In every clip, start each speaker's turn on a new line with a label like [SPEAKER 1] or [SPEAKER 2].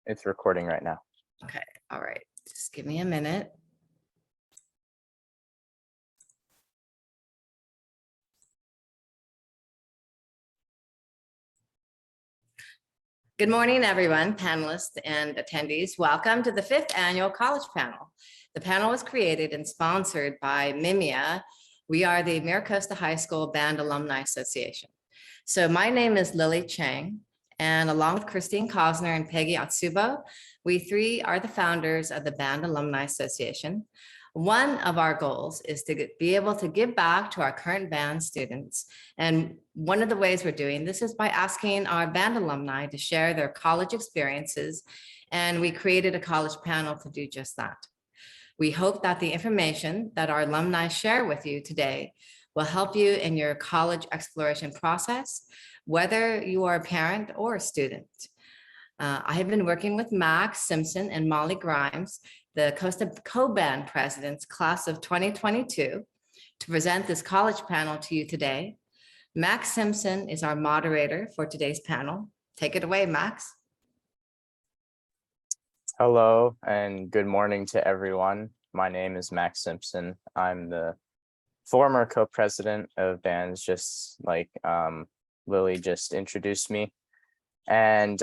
[SPEAKER 1] It's recording right now.
[SPEAKER 2] Okay, all right. Just give me a minute. Good morning, everyone, panelists and attendees. Welcome to the 5th Annual College Panel. The panel was created and sponsored by MIMIA. We are the MiraCosta High School Band Alumni Association. So my name is Lily Chang, and along with Christine Cosner and Peggy Atsubo, we three are the founders of the Band Alumni Association. One of our goals is to be able to give back to our current band students. And one of the ways we're doing this is by asking our band alumni to share their college experiences. And we created a college panel to do just that. We hope that the information that our alumni share with you today will help you in your college exploration process, whether you are a parent or a student. I have been working with Max Simpson and Molly Grimes, the Costa Co-Band presidents, class of 2022, to present this college panel to you today. Max Simpson is our moderator for today's panel. Take it away, Max.
[SPEAKER 1] Hello and good morning to everyone. My name is Max Simpson. I'm the former co-president of bands, just like Lily just introduced me. And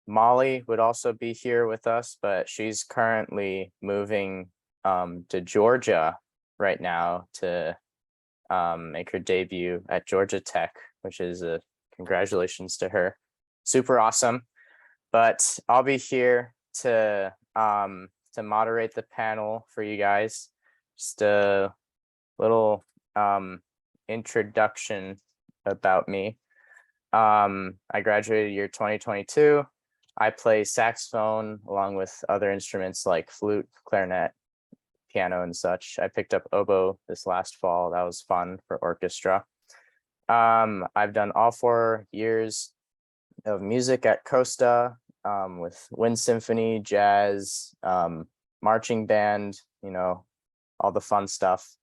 [SPEAKER 1] Molly would also be here with us, but she's currently moving to Georgia right now to make her debut at Georgia Tech, which is a congratulations to her. Super awesome. But I'll be here to moderate the panel for you guys. Just a little introduction about me. I graduated year 2022. I play saxophone along with other instruments like flute, clarinet, piano, and such. I picked up oboe this last fall. That was fun for orchestra. I've done all 4 years of music at Costa with wind symphony, jazz, marching band, you know, all the fun stuff.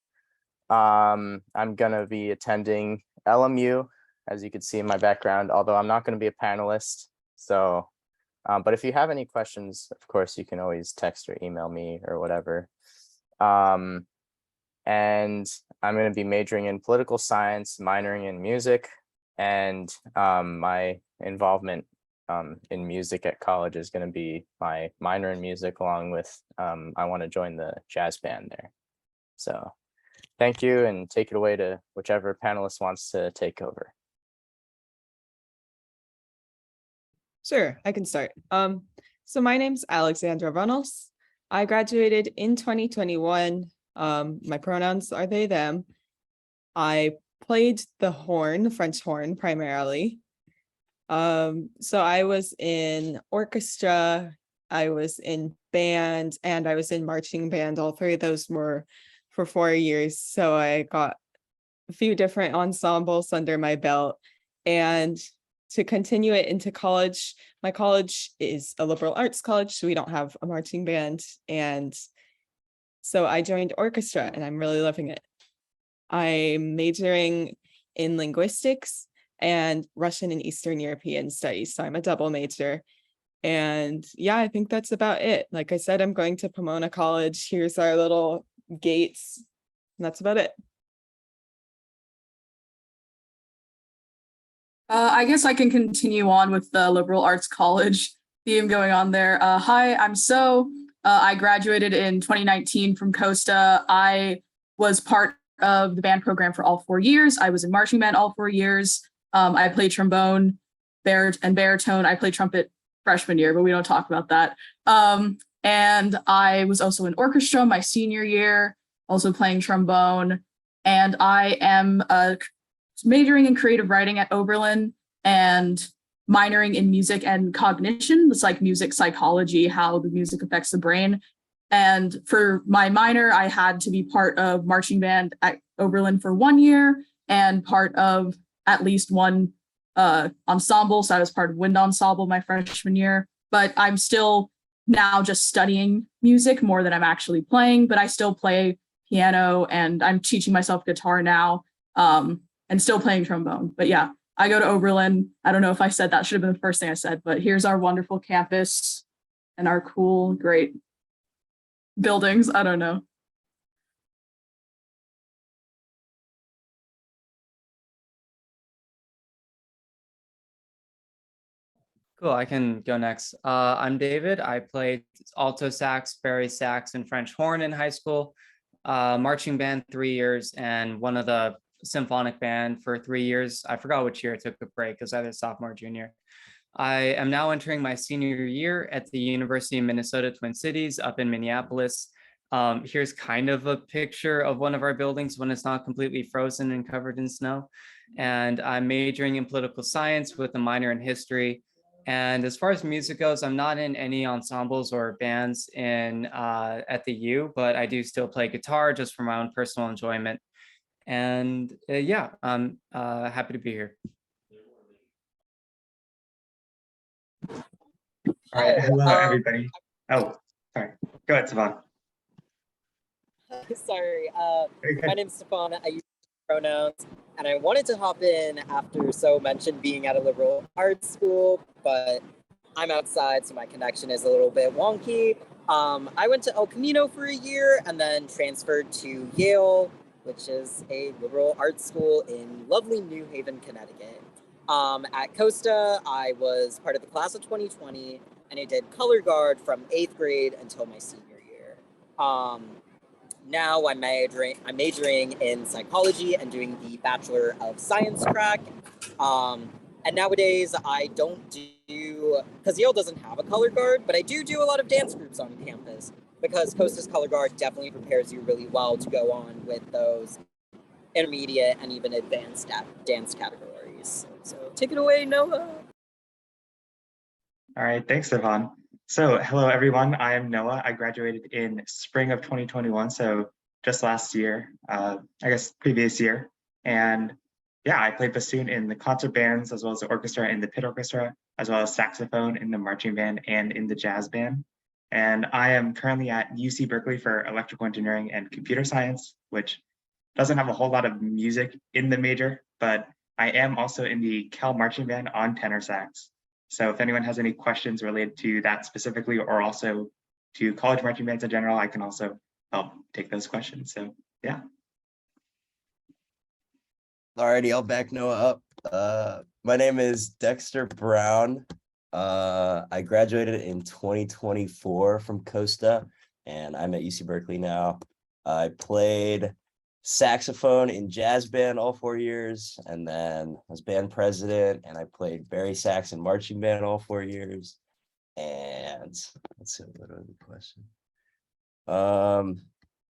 [SPEAKER 1] I'm gonna be attending LMU, as you can see in my background, although I'm not going to be a panelist. So, but if you have any questions, of course, you can always text or email me or whatever. And I'm going to be majoring in political science, minoring in music, and my involvement in music at college is going to be my minor in music, along with I want to join the jazz band there. So thank you, and take it away to whichever panelist wants to take over.
[SPEAKER 3] Sure, I can start. So my name's Alexandra Runnels. I graduated in 2021. My pronouns are they, them. I played the horn, French horn primarily. So I was in orchestra, I was in band, and I was in marching band. All 3 of those were for 4 years. So I got a few different ensembles under my belt. And to continue it into college, my college is a liberal arts college, so we don't have a marching band. And so I joined orchestra, and I'm really loving it. I'm majoring in linguistics and Russian and Eastern European studies, so I'm a double major. And yeah, I think that's about it. Like I said, I'm going to Pomona College. Here's our little gates, and that's about it.
[SPEAKER 4] I guess I can continue on with the liberal arts college theme going on there. Hi, I'm So. I graduated in 2019 from Costa. I was part of the band program for all 4 years. I was in marching band all 4 years. I played trombone, and baritone. I played trumpet freshman year, but we don't talk about that. And I was also in orchestra my senior year, also playing trombone. And I am majoring in creative writing at Oberlin and minoring in music and cognition. It's like music psychology, how the music affects the brain. And for my minor, I had to be part of marching band at Oberlin for 1 year and part of at least one ensemble. So I was part of wind ensemble my freshman year, but I'm still now just studying music more than I'm actually playing, but I still play piano and I'm teaching myself guitar now and still playing trombone. But yeah, I go to Oberlin. I don't know if I said that, should have been the first thing I said, but here's our wonderful campus and our cool, great buildings. I don't know.
[SPEAKER 5] Cool, I can go next. I'm David. I played alto sax, bari sax, and French horn in high school, marching band 3 years, and one of the symphonic band for 3 years. I forgot which year I took a break. It was either sophomore or junior. I am now entering my senior year at the University of Minnesota Twin Cities up in Minneapolis. Here's kind of a picture of one of our buildings when it's not completely frozen and covered in snow. And I'm majoring in political science with a minor in history. And as far as music goes, I'm not in any ensembles or bands at the U, but I do still play guitar just for my own personal enjoyment. And yeah, I'm happy to be here.
[SPEAKER 6] All right, hello everybody. Oh, sorry. Go ahead, Savon.
[SPEAKER 7] Sorry,
[SPEAKER 6] Very good.
[SPEAKER 7] my name's Stefan. I use pronouns, and I wanted to hop in after So mentioned being at a liberal arts school, but I'm outside, so my connection is a little bit wonky. I went to El Camino for a year and then transferred to Yale, which is a liberal arts school in lovely New Haven, Connecticut. At Costa, I was part of the class of 2020, and I did color guard from 8th grade until my senior year. Now I'm majoring in psychology and doing the Bachelor of Science track. And nowadays I don't do, because Yale doesn't have a color guard, but I do a lot of dance groups on campus because Costa's color guard definitely prepares you really well to go on with those intermediate and even advanced dance categories. So take it away, Noah.
[SPEAKER 6] All right, thanks, Savon. So hello everyone, I am Noah. I graduated in spring of 2021, so just last year, I guess previous year. And yeah, I played bassoon in the concert bands as well as the orchestra in the pit orchestra, as well as saxophone in the marching band and in the jazz band. And I am currently at UC Berkeley for electrical engineering and computer science, which doesn't have a whole lot of music in the major, but I am also in the Cal marching band on tenor sax. So if anyone has any questions related to that specifically, or also to college marching bands in general, I can also help take those questions. So yeah.
[SPEAKER 8] Alrighty, I'll back Noah up. My name is Dexter Brown. I graduated in 2024 from Costa, and I'm at UC Berkeley now. I played saxophone in jazz band all 4 years, and then I was band president, and I played bari sax and marching band all 4 years. And let's see, what was the question?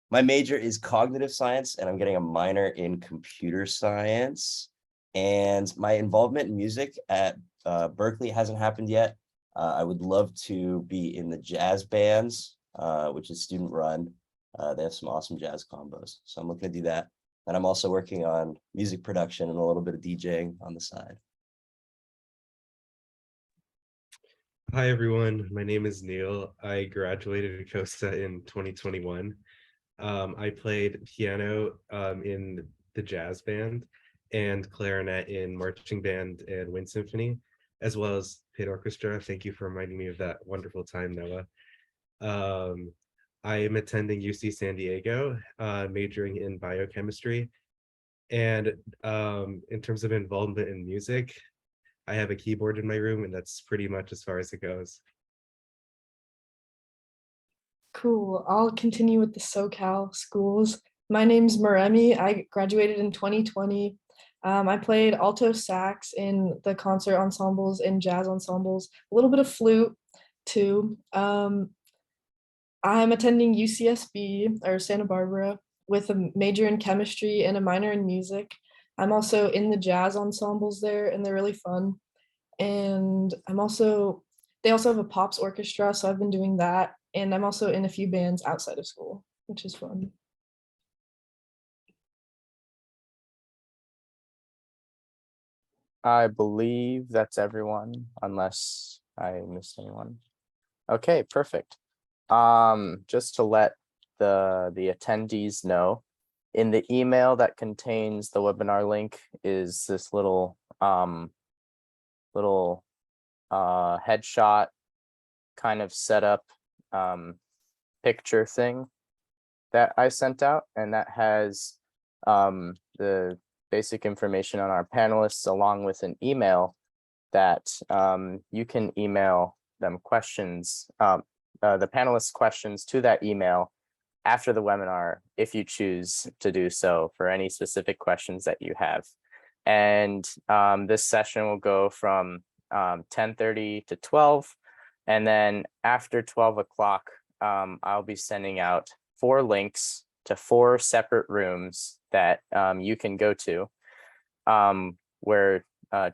[SPEAKER 8] My major is cognitive science, and I'm getting a minor in computer science. And my involvement in music at Berkeley hasn't happened yet. I would love to be in the jazz bands, which is student run. They have some awesome jazz combos, so I'm looking to do that. And I'm also working on music production and a little bit of DJing on the side.
[SPEAKER 9] Hi everyone, my name is Neil. I graduated at Costa in 2021. I played piano in the jazz band and clarinet in marching band and wind symphony, as well as pit orchestra. Thank you for reminding me of that wonderful time, Noah. I am attending UC San Diego, majoring in biochemistry. And in terms of involvement in music, I have a keyboard in my room, and that's pretty much as far as it goes.
[SPEAKER 10] Cool. I'll continue with the SoCal schools. My name's Maremi. I graduated in 2020. I played alto sax in the concert ensembles and jazz ensembles, a little bit of flute too. I'm attending UCSB or Santa Barbara with a major in chemistry and a minor in music. I'm also in the jazz ensembles there, and they're really fun. And they also have a pops orchestra, so I've been doing that. And I'm also in a few bands outside of school, which is fun.
[SPEAKER 1] I believe that's everyone, unless I missed anyone. Okay, perfect. Just to let the attendees know, in the email that contains the webinar link is this little headshot kind of setup picture thing that I sent out, and that has the basic information on our panelists along with an email that you can email them questions, the panelists questions to that email after the webinar if you choose to do so for any specific questions that you have. And this session will go from 10:30 to 12. And then after 12 o'clock, I'll be sending out 4 links to 4 separate rooms that you can go to, where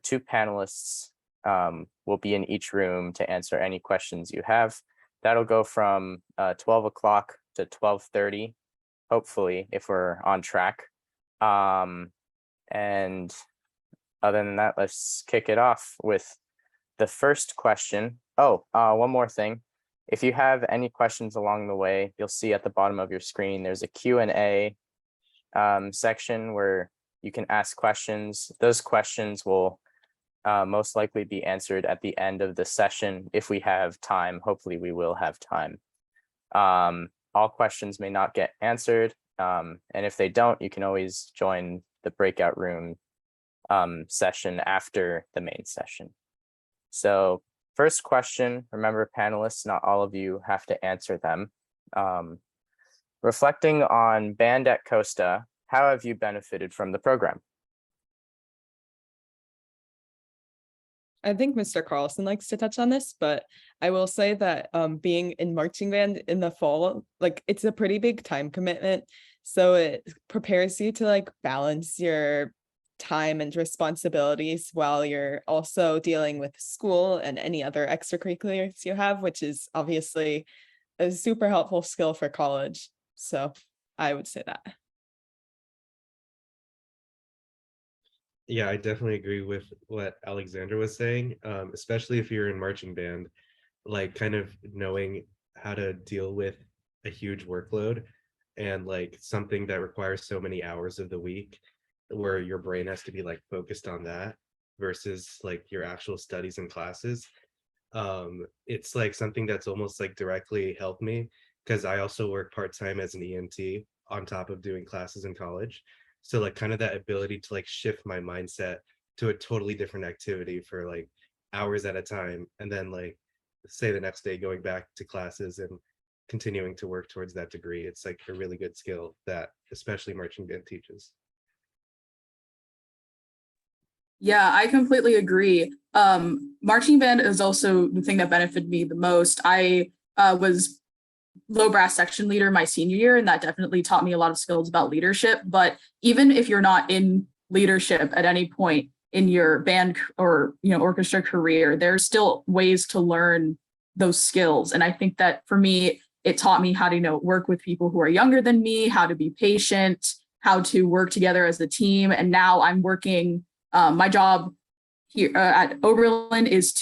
[SPEAKER 1] 2 panelists will be in each room to answer any questions you have. That'll go from 12 o'clock to 12:30, hopefully, if we're on track. And other than that, let's kick it off with the first question. Oh, one more thing. If you have any questions along the way, you'll see at the bottom of your screen, there's a Q&A section where you can ask questions. Those questions will most likely be answered at the end of the session if we have time. Hopefully we will have time. All questions may not get answered. And if they don't, you can always join the breakout room session after the main session. So first question, remember panelists, not all of you have to answer them. Reflecting on band at Costa, how have you benefited from the program?
[SPEAKER 3] I think Mr. Carlson likes to touch on this, but I will say that being in marching band in the fall, like it's a pretty big time commitment. So it prepares you to like balance your time and responsibilities while you're also dealing with school and any other extracurriculars you have, which is obviously a super helpful skill for college. So I would say that.
[SPEAKER 9] Yeah, I definitely agree with what Alexandra was saying, especially if you're in marching band, like kind of knowing how to deal with a huge workload and like something that requires so many hours of the week where your brain has to be like focused on that versus like your actual studies and classes. It's like something that's almost like directly helped me because I also work part-time as an EMT on top of doing classes in college. So like kind of that ability to like shift my mindset to a totally different activity for like hours at a time. And then like say the next day going back to classes and continuing to work towards that degree. It's like a really good skill that especially marching band teaches.
[SPEAKER 4] Yeah, I completely agree. Marching band is also the thing that benefited me the most. I was low brass section leader my senior year, and that definitely taught me a lot of skills about leadership. But even if you're not in leadership at any point in your band or orchestra career, there's still ways to learn those skills. And I think that for me, it taught me how to work with people who are younger than me, how to be patient, how to work together as a team. And now I'm working. My job here at Oberlin is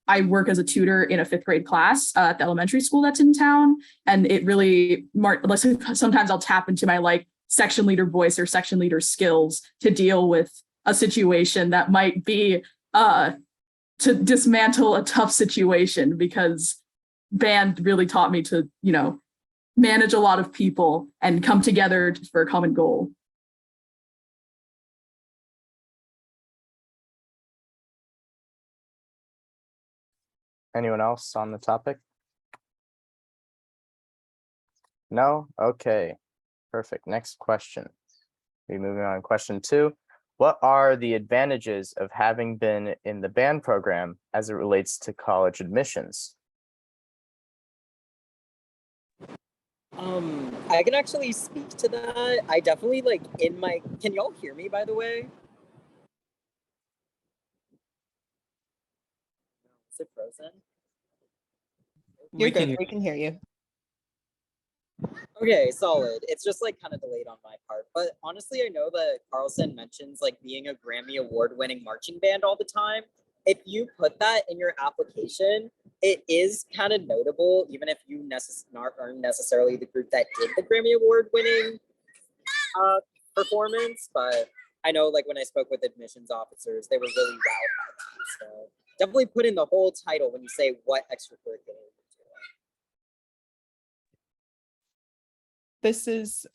[SPEAKER 4] I work as a tutor in a 5th grade class at the elementary school that's in town. And it really, sometimes I'll tap into my like section leader voice or section leader skills to deal with a situation that might be to dismantle a tough situation, because band really taught me to, manage a lot of people and come together for a common goal.
[SPEAKER 1] Anyone else on the topic? No? Okay, perfect. Next question. We're moving on. Question 2. What are the advantages of having been in the band program as it relates to college admissions?
[SPEAKER 7] I can actually speak to that. I definitely can y'all hear me, by the way? Is it frozen?
[SPEAKER 3] You're good. We can hear you.
[SPEAKER 7] Okay, solid. It's just kind of delayed on my part. But honestly, I know that Carlson mentions being a Grammy award-winning marching band all the time. If you put that in your application, it is kind of notable, even if you aren't necessarily the group that did the Grammy award-winning performance, but I know like when I spoke with admissions officers, they were really wowed by that. So definitely put in the whole title when you say what extracurricular you're doing.
[SPEAKER 3] This is,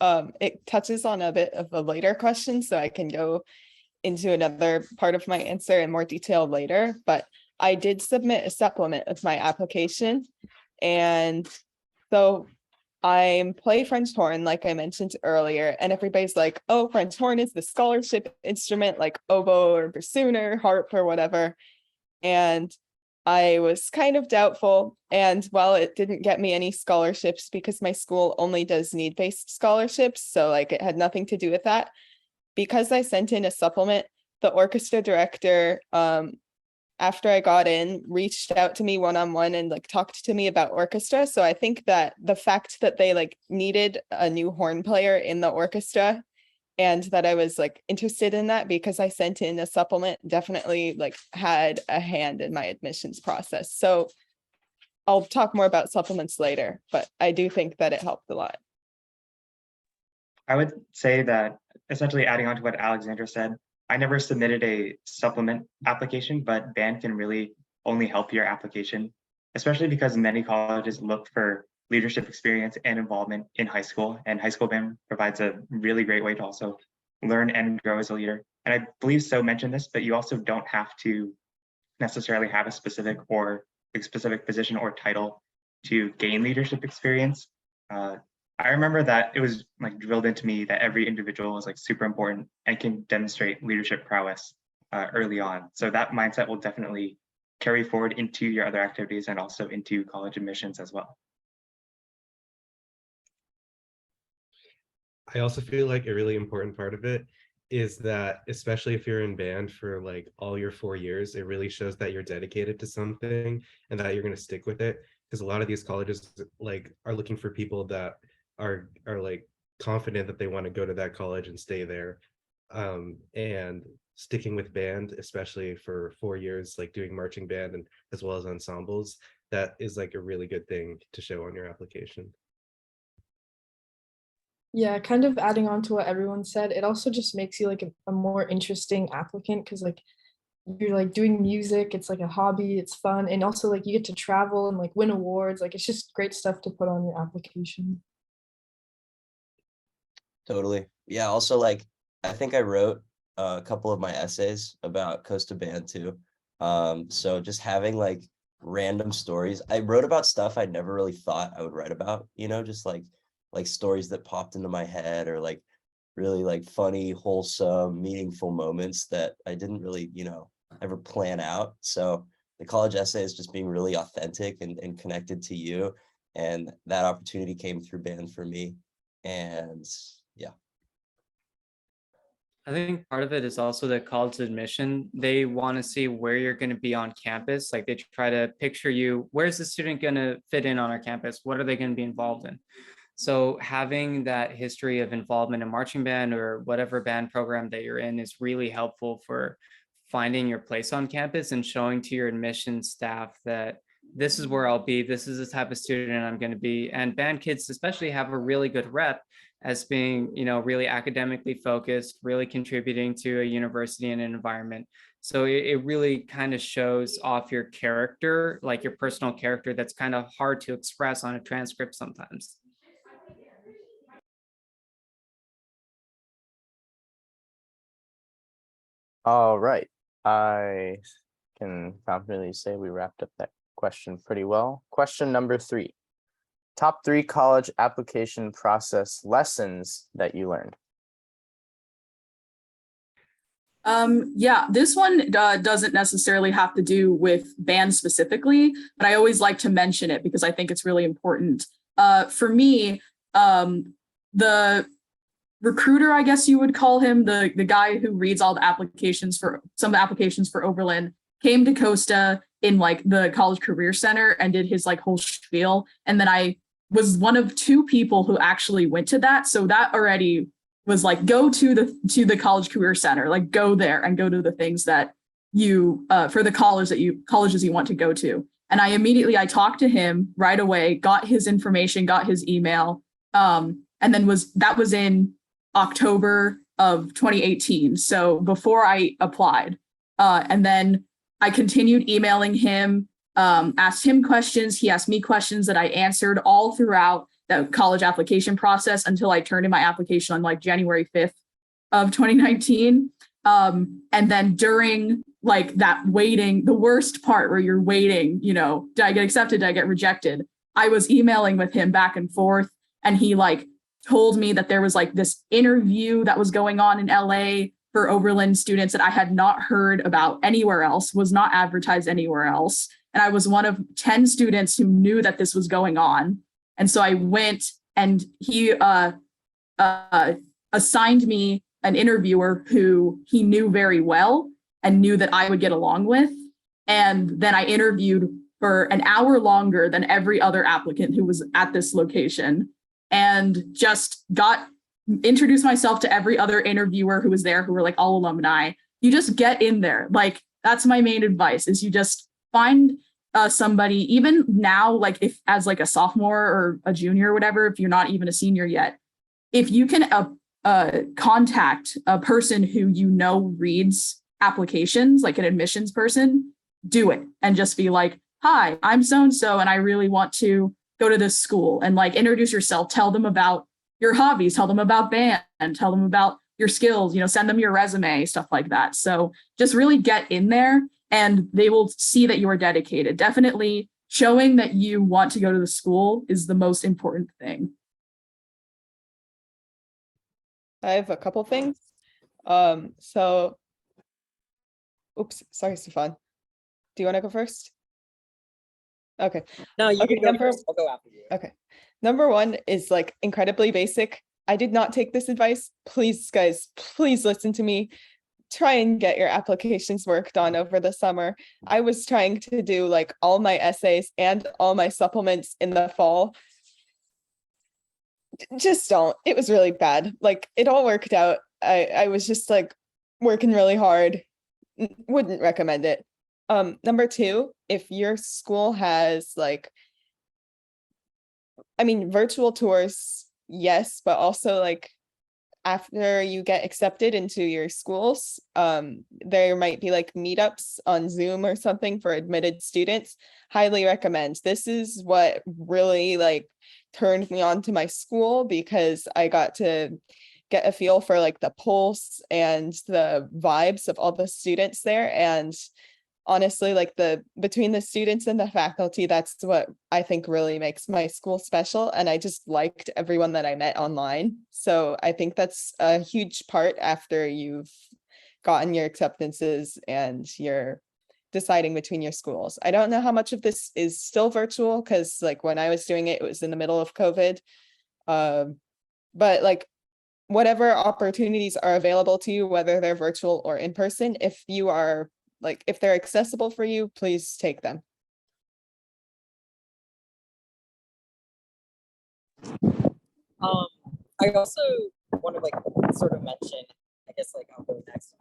[SPEAKER 3] it touches on a bit of a later question, so I can go into another part of my answer in more detail later, but I did submit a supplement of my application. And so I play French horn, like I mentioned earlier, and everybody's like, oh, French horn is the scholarship instrument, like oboe or bassoon or harp or whatever. And I was kind of doubtful. And while it didn't get me any scholarships because my school only does need-based scholarships, so like it had nothing to do with that. Because I sent in a supplement, the orchestra director, after I got in, reached out to me one-on-one and like talked to me about orchestra. So I think that the fact that they like needed a new horn player in the orchestra and that I was like interested in that because I sent in a supplement definitely like had a hand in my admissions process. So I'll talk more about supplements later, but I do think that it helped a lot.
[SPEAKER 6] I would say that essentially adding on to what Alexandra said, I never submitted a supplement application, but band can really only help your application, especially because many colleges look for leadership experience and involvement in high school, and high school band provides a really great way to also learn and grow as a leader. And I believe So mentioned this, but you also don't have to necessarily have a specific position or title to gain leadership experience. I remember that it was like drilled into me that every individual is like super important and can demonstrate leadership prowess early on. So that mindset will definitely carry forward into your other activities and also into college admissions as well.
[SPEAKER 9] I also feel like a really important part of it is that, especially if you're in band for like all your 4 years, it really shows that you're dedicated to something and that you're going to stick with it. Because a lot of these colleges like are looking for people that are like confident that they want to go to that college and stay there. And sticking with band, especially for 4 years, like doing marching band and as well as ensembles, that is like a really good thing to show on your application.
[SPEAKER 10] Yeah, kind of adding on to what everyone said, it also just makes you like a more interesting applicant because like you're like doing music, it's like a hobby, it's fun, and also like you get to travel and like win awards. Like it's just great stuff to put on your application.
[SPEAKER 8] Totally. Yeah. Also, like, I think I wrote a couple of my essays about Costa Band too. So just having like random stories. I wrote about stuff I never really thought I would write about, just like stories that popped into my head or like really like funny, wholesome, meaningful moments that I didn't really, ever plan out. So the college essay is just being really authentic and connected to you. And that opportunity came through band for me. And yeah.
[SPEAKER 5] I think part of it is also the college admission. They want to see where you're going to be on campus. Like they try to picture you, where's the student going to fit in on our campus? What are they going to be involved in? So having that history of involvement in marching band or whatever band program that you're in is really helpful for finding your place on campus and showing to your admissions staff that this is where I'll be, this is the type of student I'm going to be. And band kids especially have a really good rep as being, really academically focused, really contributing to a university and an environment. So it really kind of shows off your character, like your personal character that's kind of hard to express on a transcript sometimes.
[SPEAKER 1] All right. I can confidently say we wrapped up that question pretty well. Question number 3. Top 3 college application process lessons that you learned.
[SPEAKER 4] Yeah, this one doesn't necessarily have to do with band specifically, but I always like to mention it because I think it's really important. For me, the recruiter, I guess you would call him, the guy who reads all the applications for some of the applications for Oberlin, came to Costa in like the College Career Center and did his like whole spiel. And then I was one of 2 people who actually went to that. So that already was like, go to the College Career Center, like go there and go to the things that you for the colleges you want to go to. And I talked to him right away, got his information, got his email, and then that was in October of 2018. So before I applied. And then I continued emailing him, asked him questions. He asked me questions that I answered all throughout the college application process until I turned in my application on like January 5th of 2019. And then during like that waiting, the worst part where you're waiting, you know, did I get accepted? Did I get rejected? I was emailing with him back and forth, and he like told me that there was like this interview that was going on in LA for Oberlin students that I had not heard about anywhere else, was not advertised anywhere else. And I was one of 10 students who knew that this was going on. And so I went, and he assigned me an interviewer who he knew very well and knew that I would get along with. And then I interviewed for an hour longer than every other applicant who was at this location, and just introduced myself to every other interviewer who was there, who were like all alumni. You just get in there. Like, that's my main advice, is you just find somebody, even now, like if as like a sophomore or a junior or whatever, if you're not even a senior yet, if you can contact a person who you know reads applications, like an admissions person, do it and just be like, hi, I'm so-and-so, and I really want to go to this school, and like introduce yourself, tell them about your hobbies, tell them about band, tell them about your skills, you know, send them your resume, stuff like that. So just really get in there, and they will see that you are dedicated. Definitely showing that you want to go to the school is the most important thing.
[SPEAKER 3] I have a couple things. Oops, sorry, Stefan. Do you want to go first? Okay.
[SPEAKER 7] No, you
[SPEAKER 3] Okay,
[SPEAKER 7] can go first. I'll go after you.
[SPEAKER 3] Okay. Number one is like incredibly basic. I did not take this advice. Please, guys, please listen to me. Try and get your applications worked on over the summer. I was trying to do like all my essays and all my supplements in the fall. Just don't. It was really bad. Like, it all worked out. I was just like working really hard. Wouldn't recommend it. Number two, if your school has like, I mean, virtual tours, yes, but also like after you get accepted into your schools, there might be like meetups on Zoom or something for admitted students. Highly recommend. This is what really like turned me on to my school, because I got to get a feel for like the pulse and the vibes of all the students there. And honestly, like between the students and the faculty, that's what I think really makes my school special. And I just liked everyone that I met online. So I think that's a huge part after you've gotten your acceptances and you're deciding between your schools. I don't know how much of this is still virtual, because like when I was doing it, it was in the middle of COVID. But like whatever opportunities are available to you, whether they're virtual or in person, if you are like, if they're accessible for you, please take them.
[SPEAKER 7] I also want to like sort of mention, I guess like I'll go next.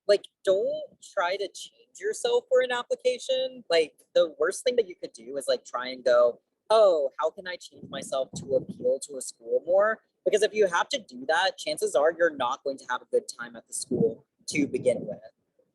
[SPEAKER 7] Like, don't try to change yourself for an application. Like, the worst thing that you could do is like try and go, oh, how can I change myself to appeal to a school more? Because if you have to do that, chances are you're not going to have a good time at the school to begin with.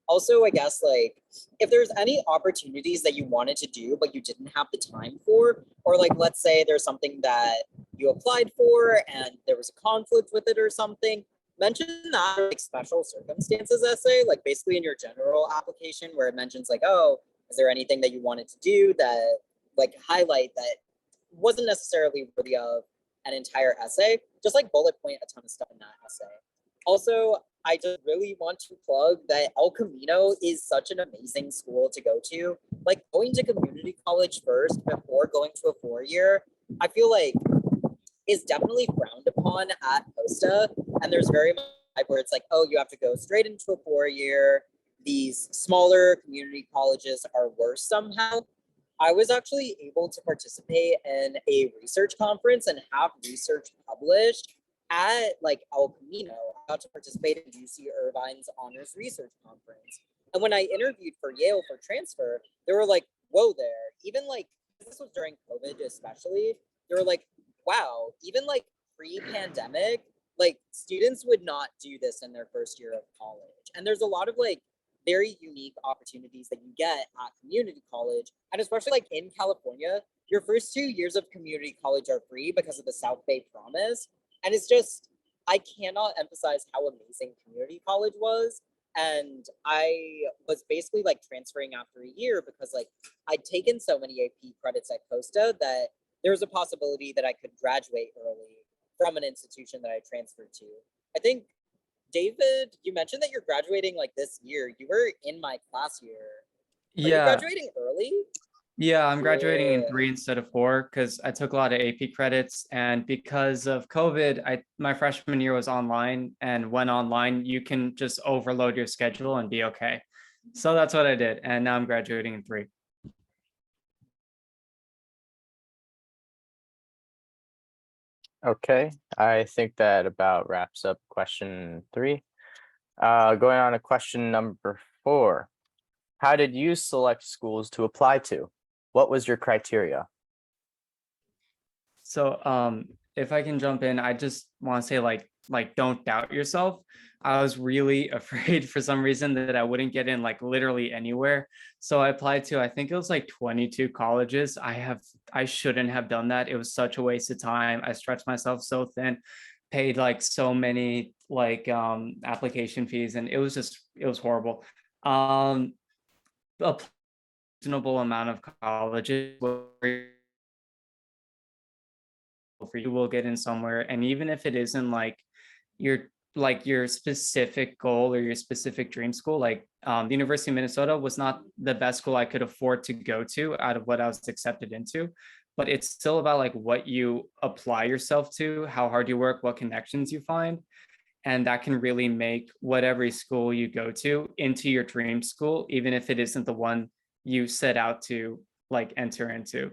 [SPEAKER 7] Also, I guess like if there's any opportunities that you wanted to do but you didn't have the time for, or like let's say there's something that you applied for and there was a conflict with it or something, mention that like special circumstances essay, like basically in your general application where it mentions like, oh, is there anything that you wanted to do that like highlight that wasn't necessarily worthy of an entire essay, just like bullet point a ton of stuff in that essay. Also, I just really want to plug that El Camino is such an amazing school to go to. Like going to community college first before going to a 4-year, I feel like is definitely frowned upon at Costa. And there's very much where it's like, oh, you have to go straight into a 4-year. These smaller community colleges are worse somehow. I was actually able to participate in a research conference and have research published at like El Camino. I got to participate in UC Irvine's honors research conference. And when I interviewed for Yale for transfer, they were like, whoa there. Even like, this was during COVID especially, they were like, wow, even like pre-pandemic, students would not do this in their first year of college. And there's a lot of like very unique opportunities that you get at community college. And especially like in California, your first 2 years of community college are free because of the South Bay Promise. And it's just, I cannot emphasize how amazing community college was. And I was basically like transferring after a year because like I'd taken so many AP credits at Costa that there was a possibility that I could graduate early from an institution that I transferred to. I think, David, you mentioned that you're graduating like this year. You were in my class year. Are you
[SPEAKER 5] Yeah.
[SPEAKER 7] graduating early?
[SPEAKER 5] Yeah, I'm graduating in
[SPEAKER 7] Yeah.
[SPEAKER 5] 3 instead of 4 because I took a lot of AP credits, and because of COVID, my freshman year was online, and when online, you can just overload your schedule and be okay. So that's what I did, and now I'm graduating in 3.
[SPEAKER 1] Okay, I think that about wraps up question 3. Going on to question number 4. How did you select schools to apply to? What was your criteria?
[SPEAKER 5] So if I can jump in, I just want to say like don't doubt yourself. I was really afraid for some reason that I wouldn't get in like literally anywhere. So I applied to, I think it was like 22 colleges. I shouldn't have done that. It was such a waste of time. I stretched myself so thin, paid like so many like application fees, and it was horrible. A reasonable amount of colleges where for you will get in somewhere, and even if it isn't your specific goal or your specific dream school, like the University of Minnesota was not the best school I could afford to go to out of what I was accepted into, but it's still about like what you apply yourself to, how hard you work, what connections you find, and that can really make whatever school you go to into your dream school, even if it isn't the one you set out to like enter into.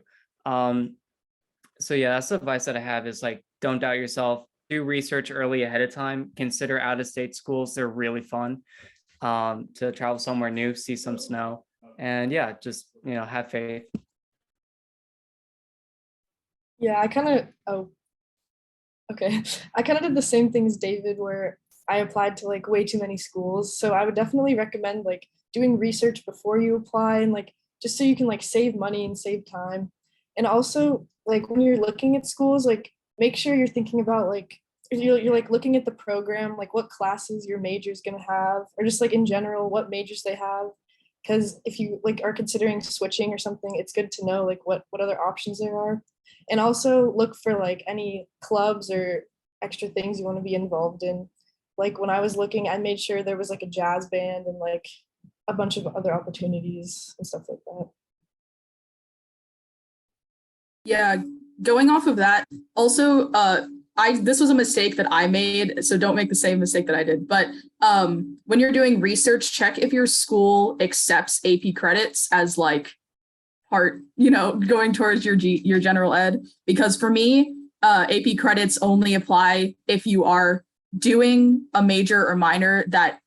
[SPEAKER 5] So yeah, that's the advice that I have is like, don't doubt yourself, do research early ahead of time, consider out of state schools. They're really fun to travel somewhere new, see some snow, and yeah, just, have faith.
[SPEAKER 10] Yeah, okay. I kind of did the same thing as David, where I applied to like way too many schools. So I would definitely recommend like doing research before you apply, and like just so you can like save money and save time. And also like when you're looking at schools, like make sure you're thinking about like you're like looking at the program, like what classes your major is going to have, or just like in general what majors they have. Because if you like are considering switching or something, it's good to know like what other options there are. And also look for like any clubs or extra things you want to be involved in. Like when I was looking, I made sure there was like a jazz band and like a bunch of other opportunities and stuff like that.
[SPEAKER 4] Yeah, going off of that, also, this was a mistake that I made, so don't make the same mistake that I did. But when you're doing research, check if your school accepts AP credits as like part, going towards your general ed. Because for me, AP credits only apply if you are doing a major or minor that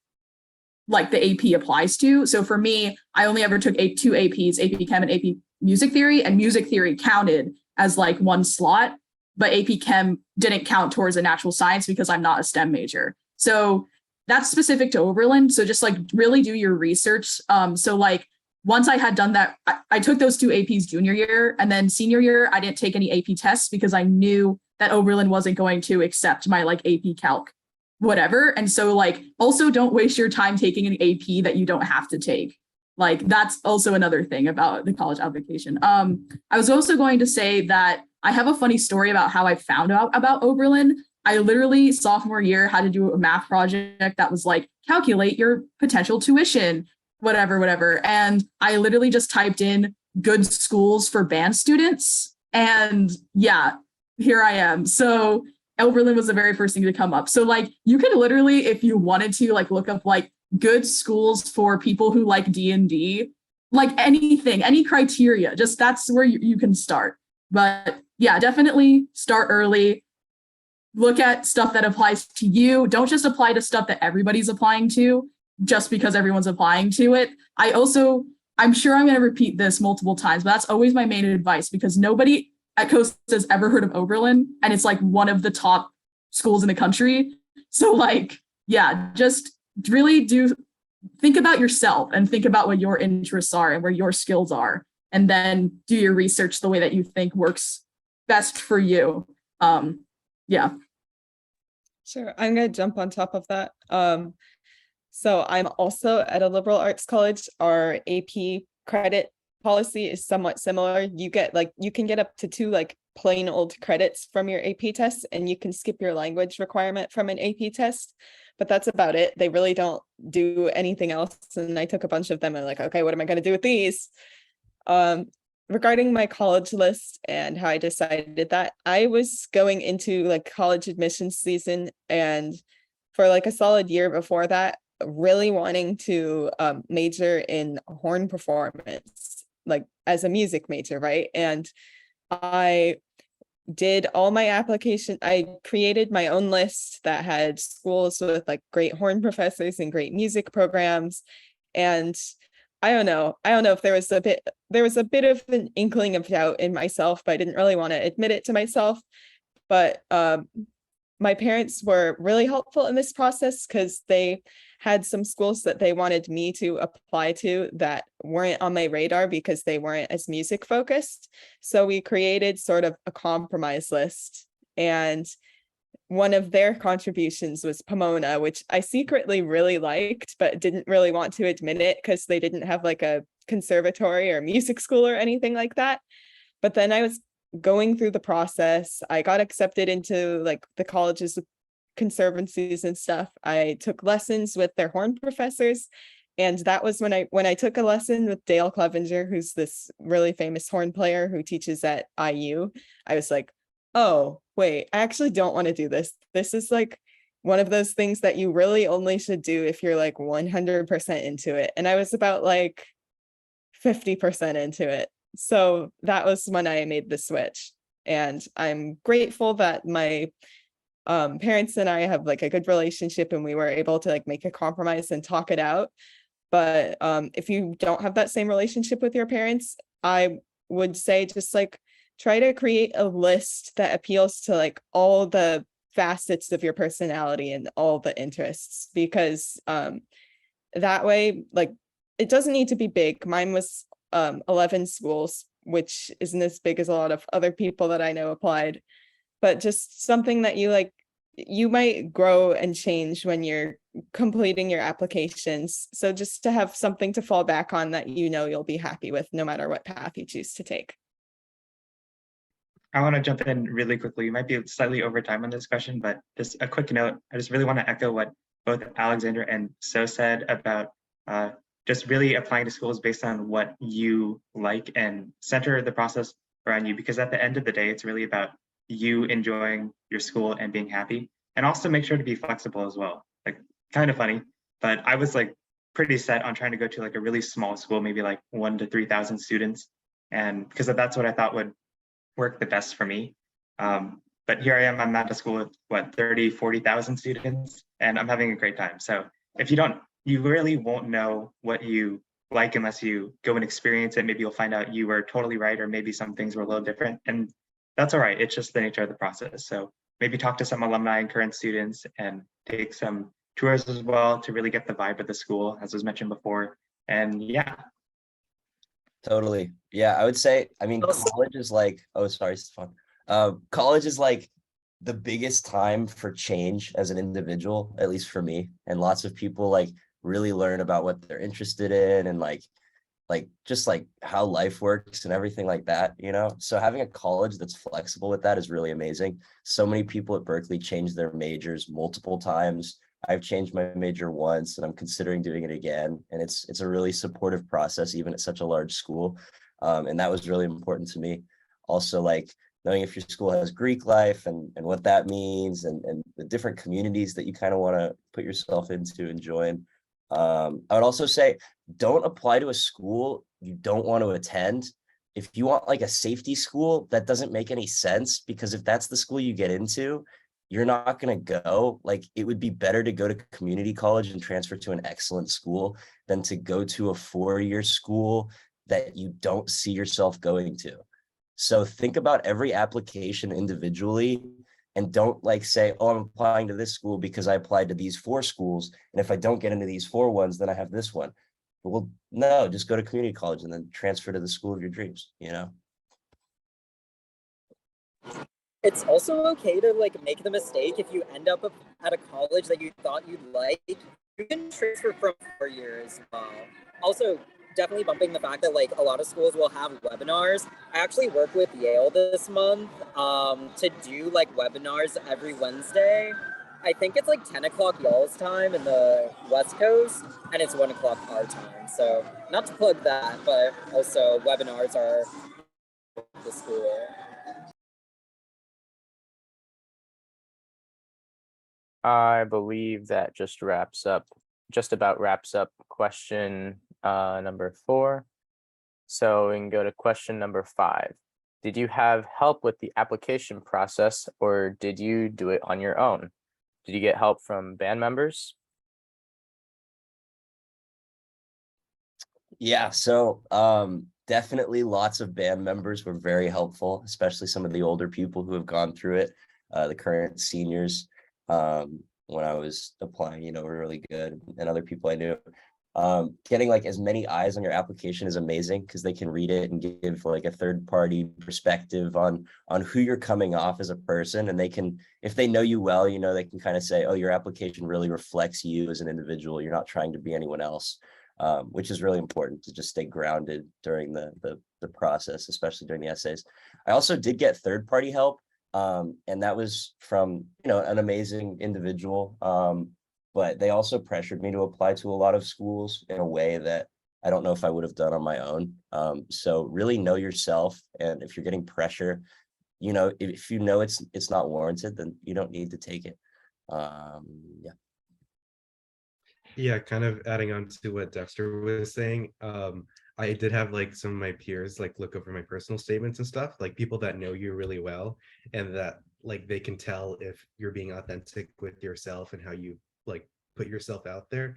[SPEAKER 4] like the AP applies to. So for me, I only ever took 2 APs, AP Chem and AP Music Theory, and Music Theory counted as like one slot, but AP Chem didn't count towards a natural science because I'm not a STEM major. So that's specific to Oberlin. So just like really do your research. So like once I had done that, I took those 2 APs junior year, and then senior year, I didn't take any AP tests because I knew that Oberlin wasn't going to accept my like AP Calc, whatever. And so like, also don't waste your time taking an AP that you don't have to take. Like that's also another thing about the college application. I was also going to say that I have a funny story about how I found out about Oberlin. I literally sophomore year had to do a math project that was like, calculate your potential tuition, whatever. And I literally just typed in good schools for band students. And yeah, here I am. So Oberlin was the very first thing to come up. So like you could literally, if you wanted to, like look up like good schools for people who like D&D, like anything, any criteria, just that's where you can start. But yeah, definitely start early. Look at stuff that applies to you. Don't just apply to stuff that everybody's applying to just because everyone's applying to it. I'm sure I'm going to repeat this multiple times, but that's always my main advice, because nobody at Coast has ever heard of Oberlin, and it's like one of the top schools in the country. So like, yeah, just really think about yourself and think about what your interests are and where your skills are, and then do your research the way that you think works best for you. Yeah.
[SPEAKER 3] Sure, I'm gonna jump on top of that. So I'm also at a liberal arts college. Our AP credit policy is somewhat similar. You can get up to 2 like plain old credits from your AP test, and you can skip your language requirement from an AP test, but that's about it. They really don't do anything else. And I took a bunch of them and like, okay, what am I gonna do with these? Regarding my college list and how I decided that, I was going into like college admissions season, and for like a solid year before that, really wanting to major in horn performance, like as a music major, right? And I did all my application. I created my own list that had schools with like great horn professors and great music programs. And I don't know if there was a bit of an inkling of doubt in myself, but I didn't really want to admit it to myself. But my parents were really helpful in this process because they had some schools that they wanted me to apply to that weren't on my radar because they weren't as music focused. So we created sort of a compromise list, and one of their contributions was Pomona, which I secretly really liked, but didn't really want to admit it because they didn't have like a conservatory or music school or anything like that. But then I was going through the process. I got accepted into like the colleges with conservancies and stuff. I took lessons with their horn professors. And that was when I took a lesson with Dale Clevenger, who's this really famous horn player who teaches at IU. I was like, oh, wait, I actually don't want to do this. This is like one of those things that you really only should do if you're like 100% into it. And I was about like 50% into it. So that was when I made the switch. And I'm grateful that my parents and I have like a good relationship, and we were able to like make a compromise and talk it out. But if you don't have that same relationship with your parents, I would say just like try to create a list that appeals to like all the facets of your personality and all the interests, because that way, like, it doesn't need to be big. Mine was 11 schools, which isn't as big as a lot of other people that I know applied, but just something that you like, you might grow and change when you're completing your applications. So just to have something to fall back on that you know you'll be happy with no matter what path you choose to take.
[SPEAKER 6] I want to jump in really quickly. You might be slightly over time on this question, but just a quick note. I just really want to echo what both Alexander and So said about just really applying to schools based on what you like and center the process around you, because at the end of the day, it's really about you enjoying your school and being happy. And also make sure to be flexible as well. Like, kind of funny, but I was like pretty set on trying to go to like a really small school, maybe like 1,000 to 3,000 students. And because that's what I thought would work the best for me. But here I am, I'm at a school with what, 30, 40,000 students, and I'm having a great time. So if you really won't know what you like unless you go and experience it. Maybe you'll find out you were totally right, or maybe some things were a little different, and that's all right. It's just the nature of the process. So maybe talk to some alumni and current students and take some tours as well to really get the vibe of the school, as was mentioned before. And yeah.
[SPEAKER 8] Totally. Yeah, I would say, I mean, college is like, oh, sorry, Stefan. College is like the biggest time for change as an individual, at least for me. And lots of people like really learn about what they're interested in and like just like how life works and everything like that, you know? So having a college that's flexible with that is really amazing. So many people at Berkeley change their majors multiple times. I've changed my major once and I'm considering doing it again. And it's a really supportive process, even at such a large school. And that was really important to me. Also, like knowing if your school has Greek life and what that means and the different communities that you kind of want to put yourself into and join. I would also say, don't apply to a school you don't want to attend. If you want like a safety school, that doesn't make any sense, because if that's the school you get into, you're not going to go. Like, it would be better to go to community college and transfer to an excellent school than to go to a 4-year school that you don't see yourself going to. So think about every application individually and don't like say, oh, I'm applying to this school because I applied to these 4 schools. And if I don't get into these 4 ones, then I have this one. But well, no, just go to community college and then transfer to the school of your dreams, you know?
[SPEAKER 7] It's also okay to like make the mistake if you end up at a college that you thought you'd like. You can transfer from 4 years. Also, definitely bumping the fact that like a lot of schools will have webinars. I actually work with Yale this month to do like webinars every Wednesday. I think it's like 10 o'clock y'all's time in the West Coast, and it's 1 o'clock our time. So not to plug that, but also webinars are the school.
[SPEAKER 1] I believe that just about wraps up question number 4. So we can go to question number 5. Did you have help with the application process, or did you do it on your own? Did you get help from band members?
[SPEAKER 8] Yeah, so definitely lots of band members were very helpful, especially some of the older people who have gone through it. The current seniors, when I was applying, you know, were really good, and other people I knew. Getting like as many eyes on your application is amazing because they can read it and give like a third party perspective on who you're coming off as a person, and they can, if they know you well, you know, they can kind of say, oh, your application really reflects you as an individual. You're not trying to be anyone else. Which is really important to just stay grounded during the process, especially during the essays. I also did get third party help, and that was from, you know, an amazing individual, but they also pressured me to apply to a lot of schools in a way that I don't know if I would have done on my own. So really know yourself, and if you're getting pressure, you know, if you know it's not warranted, then you don't need to take it. Yeah.
[SPEAKER 9] Yeah, kind of adding on to what Dexter was saying. I did have like some of my peers like look over my personal statements and stuff, like people that know you really well, and that like they can tell if you're being authentic with yourself and how you like put yourself out there.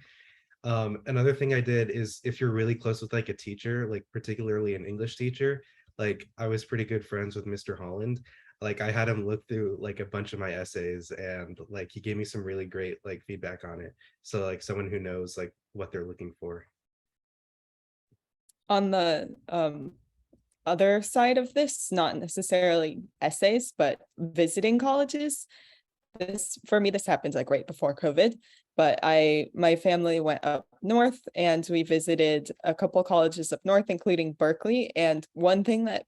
[SPEAKER 9] Another thing I did is if you're really close with like a teacher, like particularly an English teacher, like I was pretty good friends with Mr. Holland. Like I had him look through like a bunch of my essays, and like he gave me some really great like feedback on it. So like someone who knows like what they're looking for.
[SPEAKER 3] On the other side of this, not necessarily essays, but visiting colleges. For me, this happened like right before COVID, but my family went up north and we visited a couple colleges up north, including Berkeley. And one thing that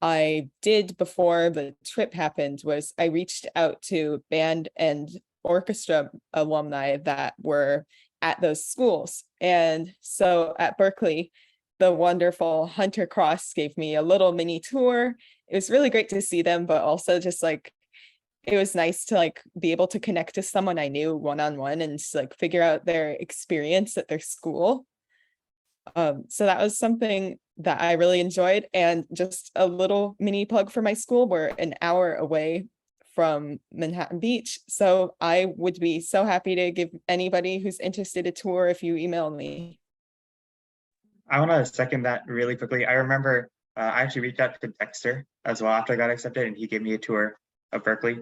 [SPEAKER 3] I did before the trip happened was I reached out to band and orchestra alumni that were at those schools. And so at Berkeley, the wonderful Hunter Cross gave me a little mini tour. It was really great to see them, but also just like, it was nice to like be able to connect to someone I knew one-on-one and just like figure out their experience at their school. So that was something that I really enjoyed. And just a little mini plug for my school, we're an hour away from Manhattan Beach. So I would be so happy to give anybody who's interested a tour if you email me.
[SPEAKER 6] I want to second that really quickly. I remember I actually reached out to Dexter as well after I got accepted, and he gave me a tour of Berkeley.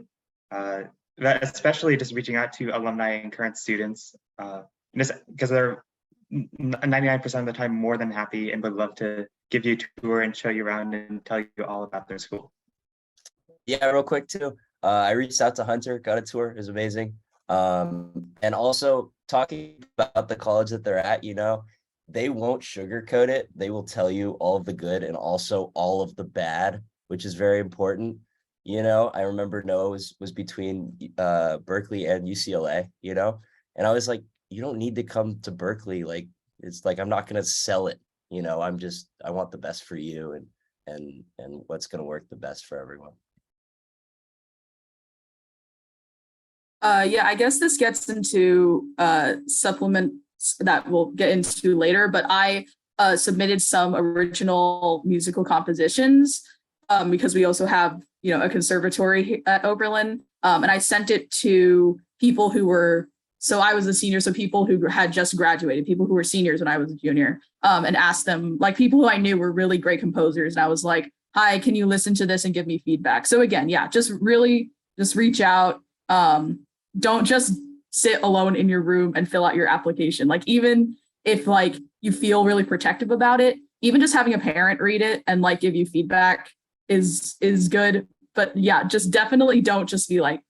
[SPEAKER 6] That especially just reaching out to alumni and current students, just because they're 99% of the time more than happy and would love to give you a tour and show you around and tell you all about their school.
[SPEAKER 8] Yeah, real quick too. I reached out to Hunter, got a tour, it was amazing. And also talking about the college that they're at, you know, they won't sugarcoat it. They will tell you all of the good and also all of the bad, which is very important. You know, I remember Noah was between Berkeley and UCLA, you know, and I was like, you don't need to come to Berkeley. Like, it's like, I'm not going to sell it. You know, I want the best for you and what's going to work the best for everyone.
[SPEAKER 4] Yeah, I guess this gets into supplements that we'll get into later, but I submitted some original musical compositions because we also have, you know, a conservatory at Oberlin, and I sent it to people who were, so I was a senior, so people who had just graduated, people who were seniors when I was a junior, and asked them, like people who I knew were really great composers, and I was like, hi, can you listen to this and give me feedback? So again, yeah, just really just reach out. Don't just sit alone in your room and fill out your application. Like, even if like you feel really protective about it, even just having a parent read it and like give you feedback is good. But yeah, just definitely don't just be like,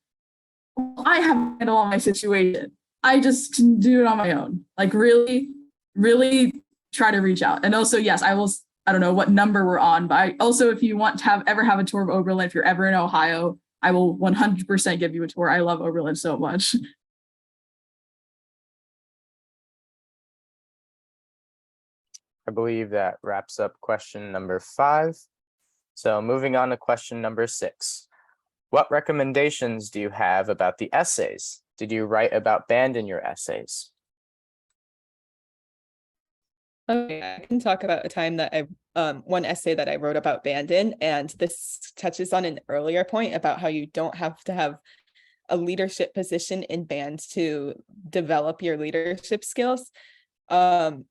[SPEAKER 4] I have to handle all my situation, I just can do it on my own. Like, really, really try to reach out. And also, yes, I don't know what number we're on, but I also, if you want to ever have a tour of Oberlin, if you're ever in Ohio, I will 100% give you a tour. I love Oberlin so much.
[SPEAKER 1] I believe that wraps up question number 5. So moving on to question number 6. What recommendations do you have about the essays? Did you write about band in your essays?
[SPEAKER 3] Okay, I can talk about a time that one essay that I wrote about band in, and this touches on an earlier point about how you don't have to have a leadership position in band to develop your leadership skills.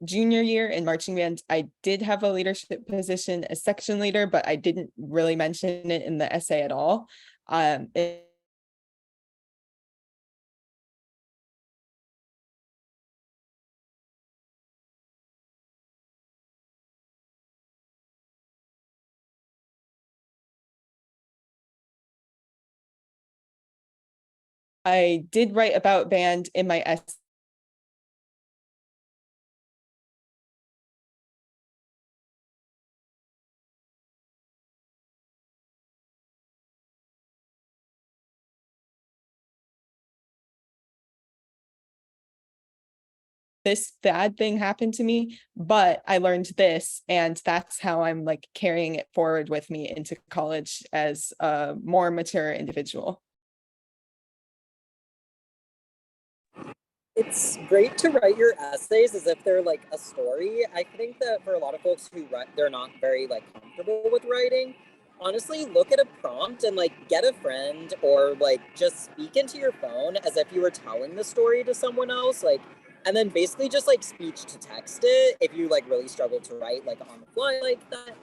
[SPEAKER 3] Junior year in marching band, I did have a leadership position as section leader, but I didn't really mention it in the essay at all. I did write about band in my essay. This bad thing happened to me, but I learned this, and that's how I'm like carrying it forward with me into college as a more mature individual.
[SPEAKER 7] It's great to write your essays as if they're like a story. I think that for a lot of folks who write, they're not very like comfortable with writing. Honestly, look at a prompt and like get a friend or like just speak into your phone as if you were telling the story to someone else. Like, and then basically just like speech to text it if you like really struggle to write like on the fly like that.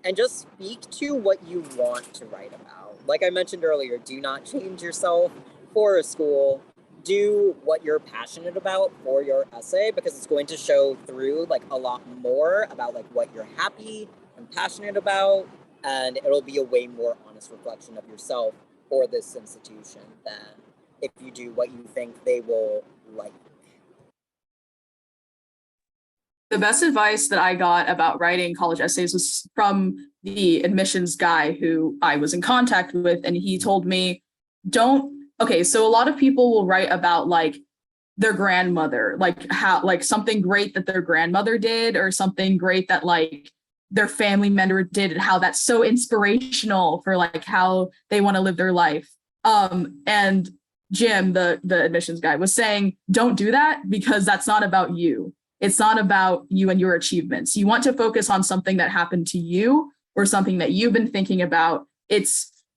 [SPEAKER 7] And just speak to what you want to write about. Like I mentioned earlier, do not change yourself for a school. Do what you're passionate about for your essay, because it's going to show through like a lot more about like what you're happy and passionate about, and it'll be a way more honest reflection of yourself or this institution than if you do what you think they will like.
[SPEAKER 4] The best advice that I got about writing college essays was from the admissions guy who I was in contact with, and he told me, okay, so a lot of people will write about like their grandmother, like how, like something great that their grandmother did, or something great that like their family member did, and how that's so inspirational for like how they want to live their life. And Jim, the admissions guy, was saying, don't do that, because that's not about you. It's not about you and your achievements. You want to focus on something that happened to you or something that you've been thinking about.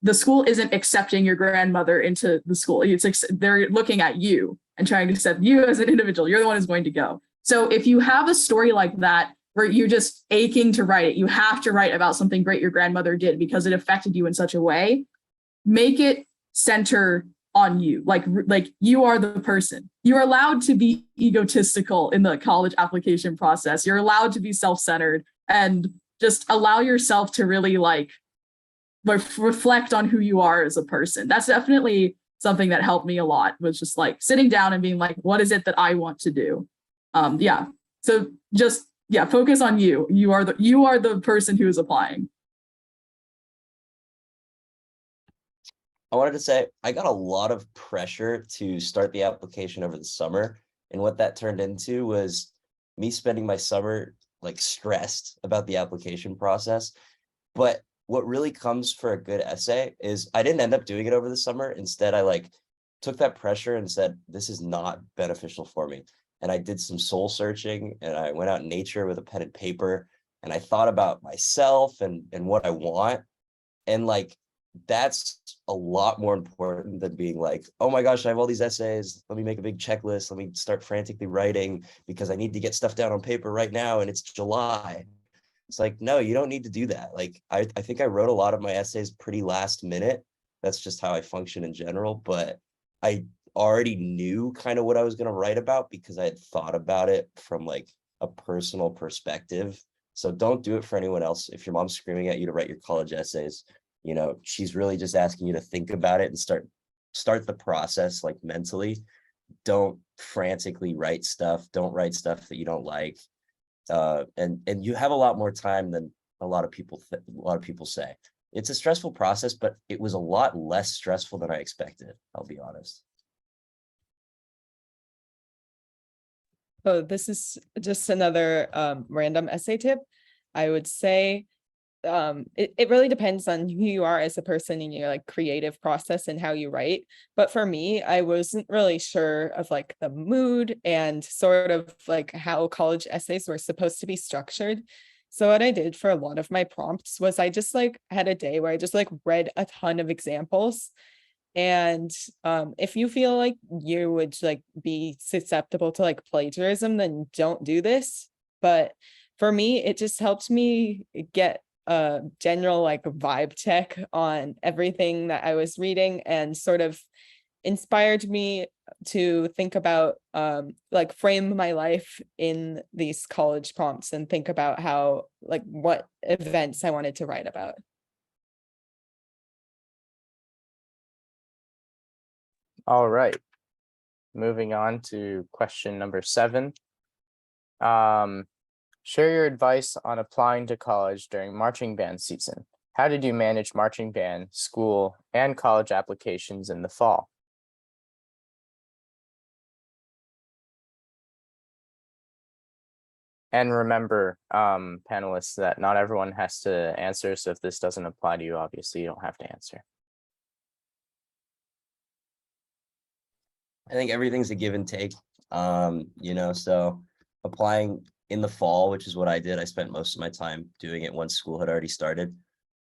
[SPEAKER 4] The school isn't accepting your grandmother into the school. They're looking at you and trying to accept you as an individual. You're the one who's going to go. So if you have a story like that, where you're just aching to write it, you have to write about something great your grandmother did because it affected you in such a way. Make it center on you. Like you are the person. You're allowed to be egotistical in the college application process. You're allowed to be self-centered, and just allow yourself to really like reflect on who you are as a person. That's definitely something that helped me a lot, was just like sitting down and being like, what is it that I want to do? So just focus on you. You are the person who is applying.
[SPEAKER 8] I wanted to say I got a lot of pressure to start the application over the summer. And what that turned into was me spending my summer like stressed about the application process. But what really comes for a good essay is I didn't end up doing it over the summer. Instead, I like took that pressure and said, this is not beneficial for me. And I did some soul searching, and I went out in nature with a pen and paper, and I thought about myself and what I want. And like, that's a lot more important than being like, oh my gosh, I have all these essays. Let me make a big checklist. Let me start frantically writing because I need to get stuff down on paper right now. And it's July. It's like, no, you don't need to do that. Like, I think I wrote a lot of my essays pretty last minute. That's just how I function in general. But I already knew kind of what I was going to write about because I had thought about it from like a personal perspective. So don't do it for anyone else. If your mom's screaming at you to write your college essays, you know, she's really just asking you to think about it and start the process like mentally. Don't frantically write stuff. Don't write stuff that you don't like. And you have a lot more time than a lot of people say. It's a stressful process, but it was a lot less stressful than I expected. I'll be honest.
[SPEAKER 3] So this is just another random essay tip. I would say it really depends on who you are as a person in your like creative process and how you write. But for me, I wasn't really sure of like the mood and sort of like how college essays were supposed to be structured. So what I did for a lot of my prompts was I just like had a day where I just like read a ton of examples. And if you feel like you would like be susceptible to like plagiarism, then don't do this. But for me, it just helped me get a general like vibe check on everything that I was reading and sort of inspired me to think about like frame my life in these college prompts and think about how like what events I wanted to write about.
[SPEAKER 1] All right. Moving on to question number 7. Share your advice on applying to college during marching band season. How did you manage marching band, school, and college applications in the fall? And remember, panelists, that not everyone has to answer. So if this doesn't apply to you, obviously you don't have to answer.
[SPEAKER 8] I think everything's a give and take. You know, so applying in the fall, which is what I did, I spent most of my time doing it once school had already started.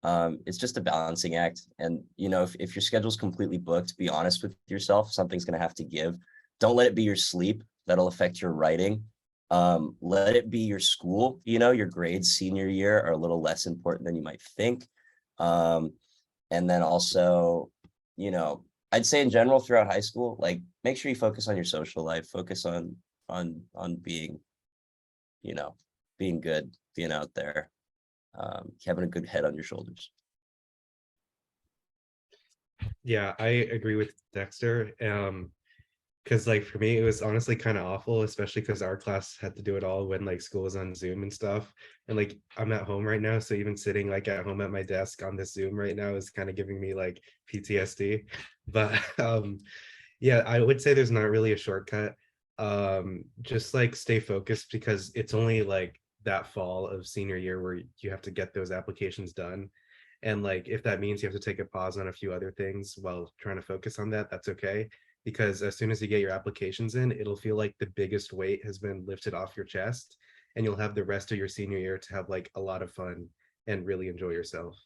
[SPEAKER 8] It's just a balancing act. And, you know, if your schedule's completely booked, be honest with yourself, something's going to have to give. Don't let it be your sleep. That'll affect your writing. Let it be your school. You know, your grades senior year are a little less important than you might think. And then also, you know, I'd say in general throughout high school, like make sure you focus on your social life, focus on being, you know, being good, being out there, having a good head on your shoulders.
[SPEAKER 9] Yeah, I agree with Dexter. Because like for me, it was honestly kind of awful, especially because our class had to do it all when like school was on Zoom and stuff. And like I'm at home right now, so even sitting like at home at my desk on this Zoom right now is kind of giving me like PTSD. But yeah, I would say there's not really a shortcut. Just like stay focused because it's only like that fall of senior year where you have to get those applications done. And like if that means you have to take a pause on a few other things while trying to focus on that, that's okay. Because as soon as you get your applications in, it'll feel like the biggest weight has been lifted off your chest, and you'll have the rest of your senior year to have like a lot of fun and really enjoy yourself.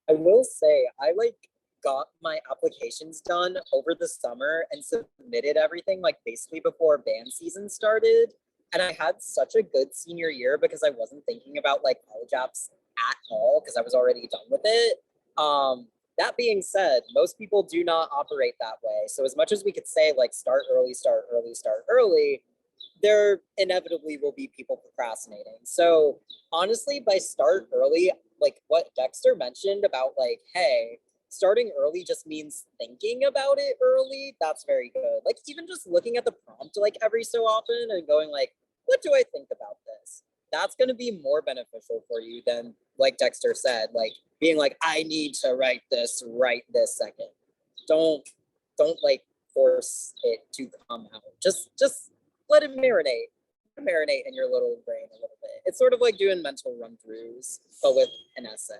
[SPEAKER 7] I will say I like got my applications done over the summer and submitted everything like basically before band season started. And I had such a good senior year because I wasn't thinking about like college apps at all because I was already done with it. That being said, most people do not operate that way. So as much as we could say like start early, start early, start early, there inevitably will be people procrastinating. So honestly, by start early, like what Dexter mentioned about like, hey, starting early just means thinking about it early. That's very good. Like even just looking at the prompt like every so often and going like, what do I think about this? That's going to be more beneficial for you than like Dexter said, like being like, I need to write this right this second. Don't like force it to come out. Just let it marinate in your little brain a little bit. It's sort of like doing mental run-throughs, but with an essay.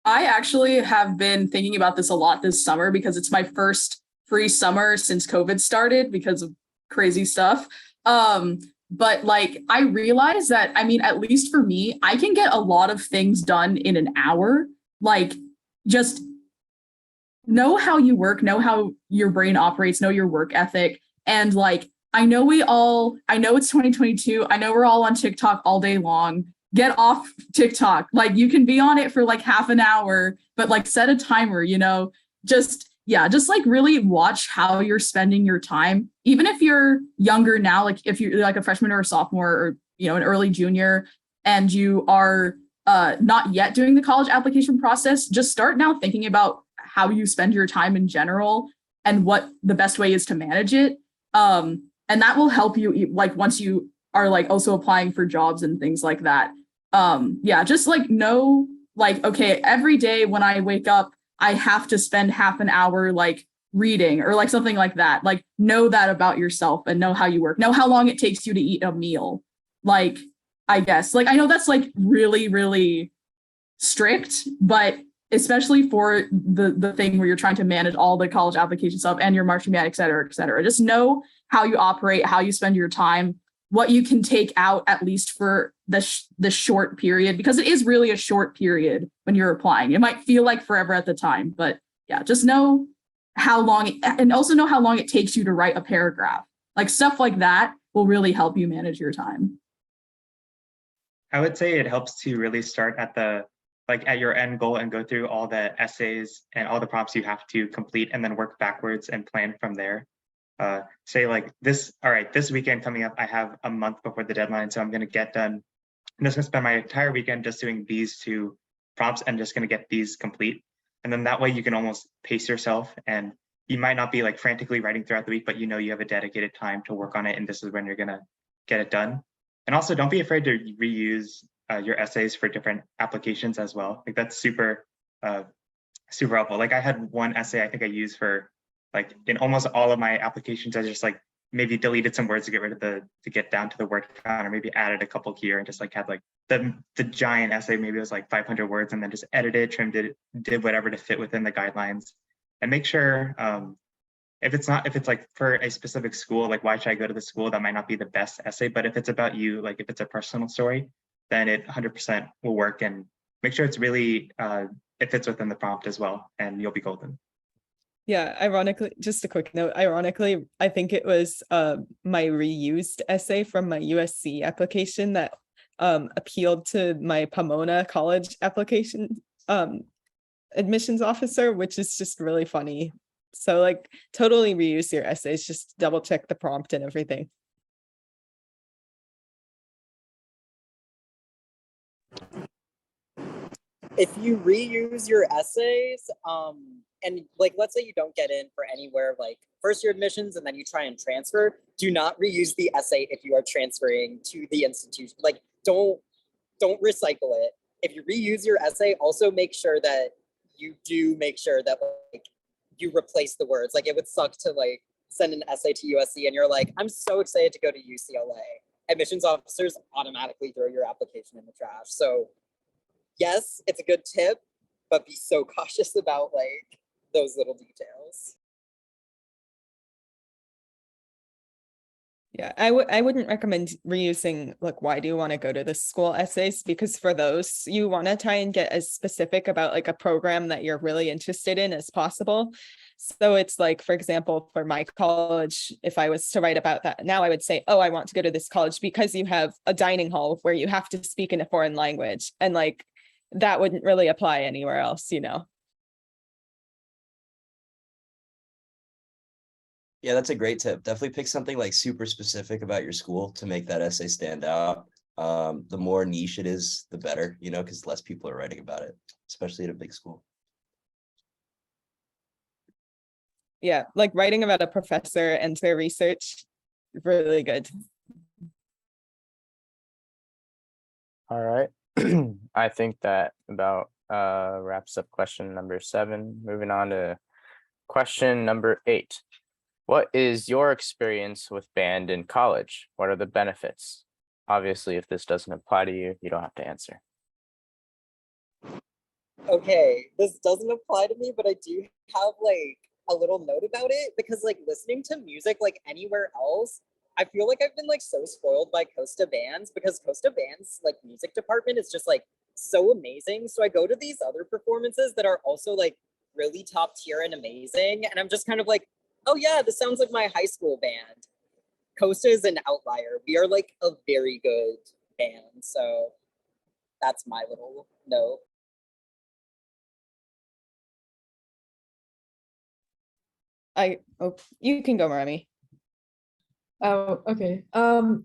[SPEAKER 4] I actually have been thinking about this a lot this summer because it's my first free summer since COVID started because of crazy stuff. But like I realized that, I mean, at least for me, I can get a lot of things done in an hour. Like just know how you work, know how your brain operates, know your work ethic. And like, I know it's 2022. I know we're all on TikTok all day long. get off TikTok. Like you can be on it for like half an hour, but like set a timer, you know, just like really watch how you're spending your time. Even if you're younger now, like if you're like a freshman or a sophomore or, you know, an early junior and you are not yet doing the college application process, just start now thinking about how you spend your time in general and what the best way is to manage it. And that will help you like once you are like also applying for jobs and things like that. Just like know like, okay, every day when I wake up, I have to spend half an hour like reading or like something like that. Like know that about yourself and know how you work. Know how long it takes you to eat a meal. Like, I guess, like, I know that's like really, really strict, but especially for the thing where you're trying to manage all the college application stuff and your marching band, et cetera, et cetera. Just know how you operate, how you spend your time, what you can take out at least for the short period, because it is really a short period when you're applying. It might feel like forever at the time, but yeah, just know how long, and also know how long it takes you to write a paragraph. Like stuff like that will really help you manage your time.
[SPEAKER 6] I would say it helps to really start at at your end goal and go through all the essays and all the prompts you have to complete and then work backwards and plan from there. Say like this weekend coming up, I have a month before the deadline, so I'm going to get done. I'm just going to spend my entire weekend just doing these two prompts and just going to get these complete. And then that way you can almost pace yourself, and you might not be like frantically writing throughout the week, but you know you have a dedicated time to work on it, and this is when you're going to get it done. And also don't be afraid to reuse your essays for different applications as well. Like that's super helpful. Like I had one essay I think I used for like in almost all of my applications. I just like maybe deleted some words to get rid of to get down to the word count, or maybe added a couple here and just like had like the giant essay, maybe it was like 500 words, and then just edited, trimmed it, did whatever to fit within the guidelines. And make sure if it's like for a specific school, like why should I go to the school, that might not be the best essay. But if it's about you, like if it's a personal story, then it 100% will work. And make sure it's really it fits within the prompt as well, and you'll be golden.
[SPEAKER 3] Yeah, ironically, just a quick note, ironically, I think it was my reused essay from my USC application that appealed to my Pomona College application admissions officer, which is just really funny. So like totally reuse your essays, just double check the prompt and everything.
[SPEAKER 7] If you reuse your essays, and like let's say you don't get in for anywhere like first year admissions and then you try and transfer, do not reuse the essay if you are transferring to the institution. Like don't recycle it. If you reuse your essay, also make sure that like you replace the words. Like it would suck to like send an essay to USC and you're like, I'm so excited to go to UCLA. Admissions officers automatically throw your application in the trash. So yes, it's a good tip, but be so cautious about like those little details.
[SPEAKER 3] Yeah, I wouldn't recommend reusing like why do you want to go to this school essays, because for those you want to try and get as specific about like a program that you're really interested in as possible. So it's like, for example, for my college, if I was to write about that now, I would say, oh, I want to go to this college because you have a dining hall where you have to speak in a foreign language, and like that wouldn't really apply anywhere else, you know.
[SPEAKER 8] Yeah, that's a great tip. Definitely pick something like super specific about your school to make that essay stand out. The more niche it is, the better, you know, because less people are writing about it, especially at a big school.
[SPEAKER 3] Yeah, like writing about a professor and their research, really good.
[SPEAKER 1] All right. I think that about wraps up question number 7. Moving on to question number 8. What is your experience with band in college? What are the benefits? Obviously, if this doesn't apply to you, you don't have to answer.
[SPEAKER 7] Okay, this doesn't apply to me, but I do have like a little note about it, because like listening to music like anywhere else, I feel like I've been like so spoiled by Costa Bands, because Costa Bands like music department is just like so amazing. So I go to these other performances that are also like really top tier and amazing, and I'm just kind of like, oh yeah, this sounds like my high school band. Costa is an outlier. We are like a very good band. So that's my little note.
[SPEAKER 3] You can go, Remy.
[SPEAKER 10] Oh, okay.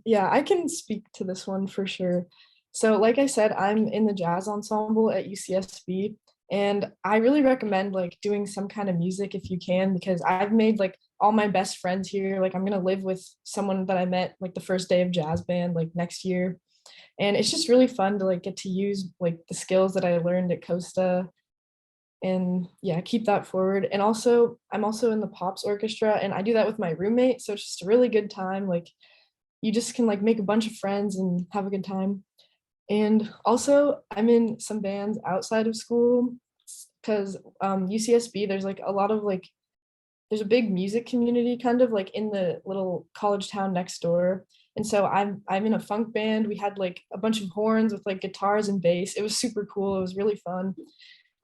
[SPEAKER 10] Yeah, I can speak to this one for sure. So, like I said, I'm in the jazz ensemble at UCSB, and I really recommend like doing some kind of music if you can, because I've made like all my best friends here. Like, I'm gonna live with someone that I met like the first day of jazz band, like next year, and it's just really fun to like get to use like the skills that I learned at Costa, and yeah, keep that forward. And also, I'm also in the pops orchestra, and I do that with my roommate, so it's just a really good time. Like, you just can like make a bunch of friends and have a good time. And also, I'm in some bands outside of school, because UCSB, there's like a lot of like, there's a big music community kind of like in the little college town next door. And so I'm in a funk band. We had like a bunch of horns with like guitars and bass. It was super cool. It was really fun.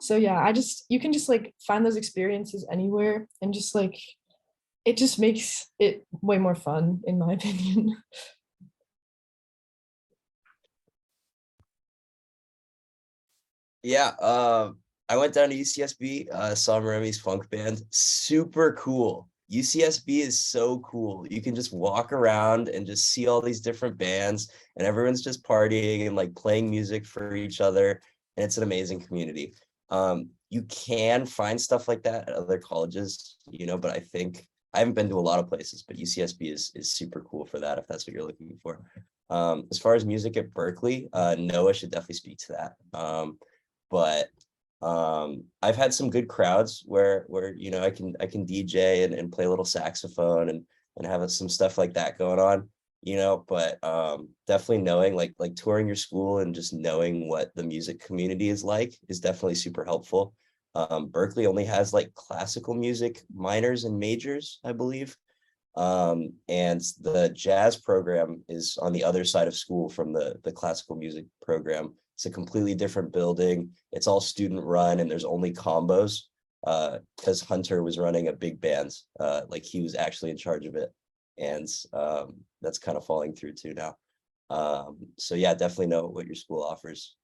[SPEAKER 10] So yeah, you can just like find those experiences anywhere, and just like it just makes it way more fun in my opinion.
[SPEAKER 8] Yeah, I went down to UCSB, saw Remy's funk band. Super cool. UCSB is so cool. You can just walk around and just see all these different bands, and everyone's just partying and like playing music for each other. And it's an amazing community. You can find stuff like that at other colleges, but I think I haven't been to a lot of places, but UCSB is super cool for that if that's what you're looking for. As far as music at Berkeley, Noah should definitely speak to that. But I've had some good crowds where I can DJ and play a little saxophone and have some stuff like that going on, but definitely knowing like touring your school and just knowing what the music community is like is definitely super helpful. Berkeley only has like classical music minors and majors, I believe. And the jazz program is on the other side of school from the classical music program. It's a completely different building. It's all student run, and there's only combos because Hunter was running a big band. Like he was actually in charge of it. And that's kind of falling through too now. So yeah, definitely know what your school offers.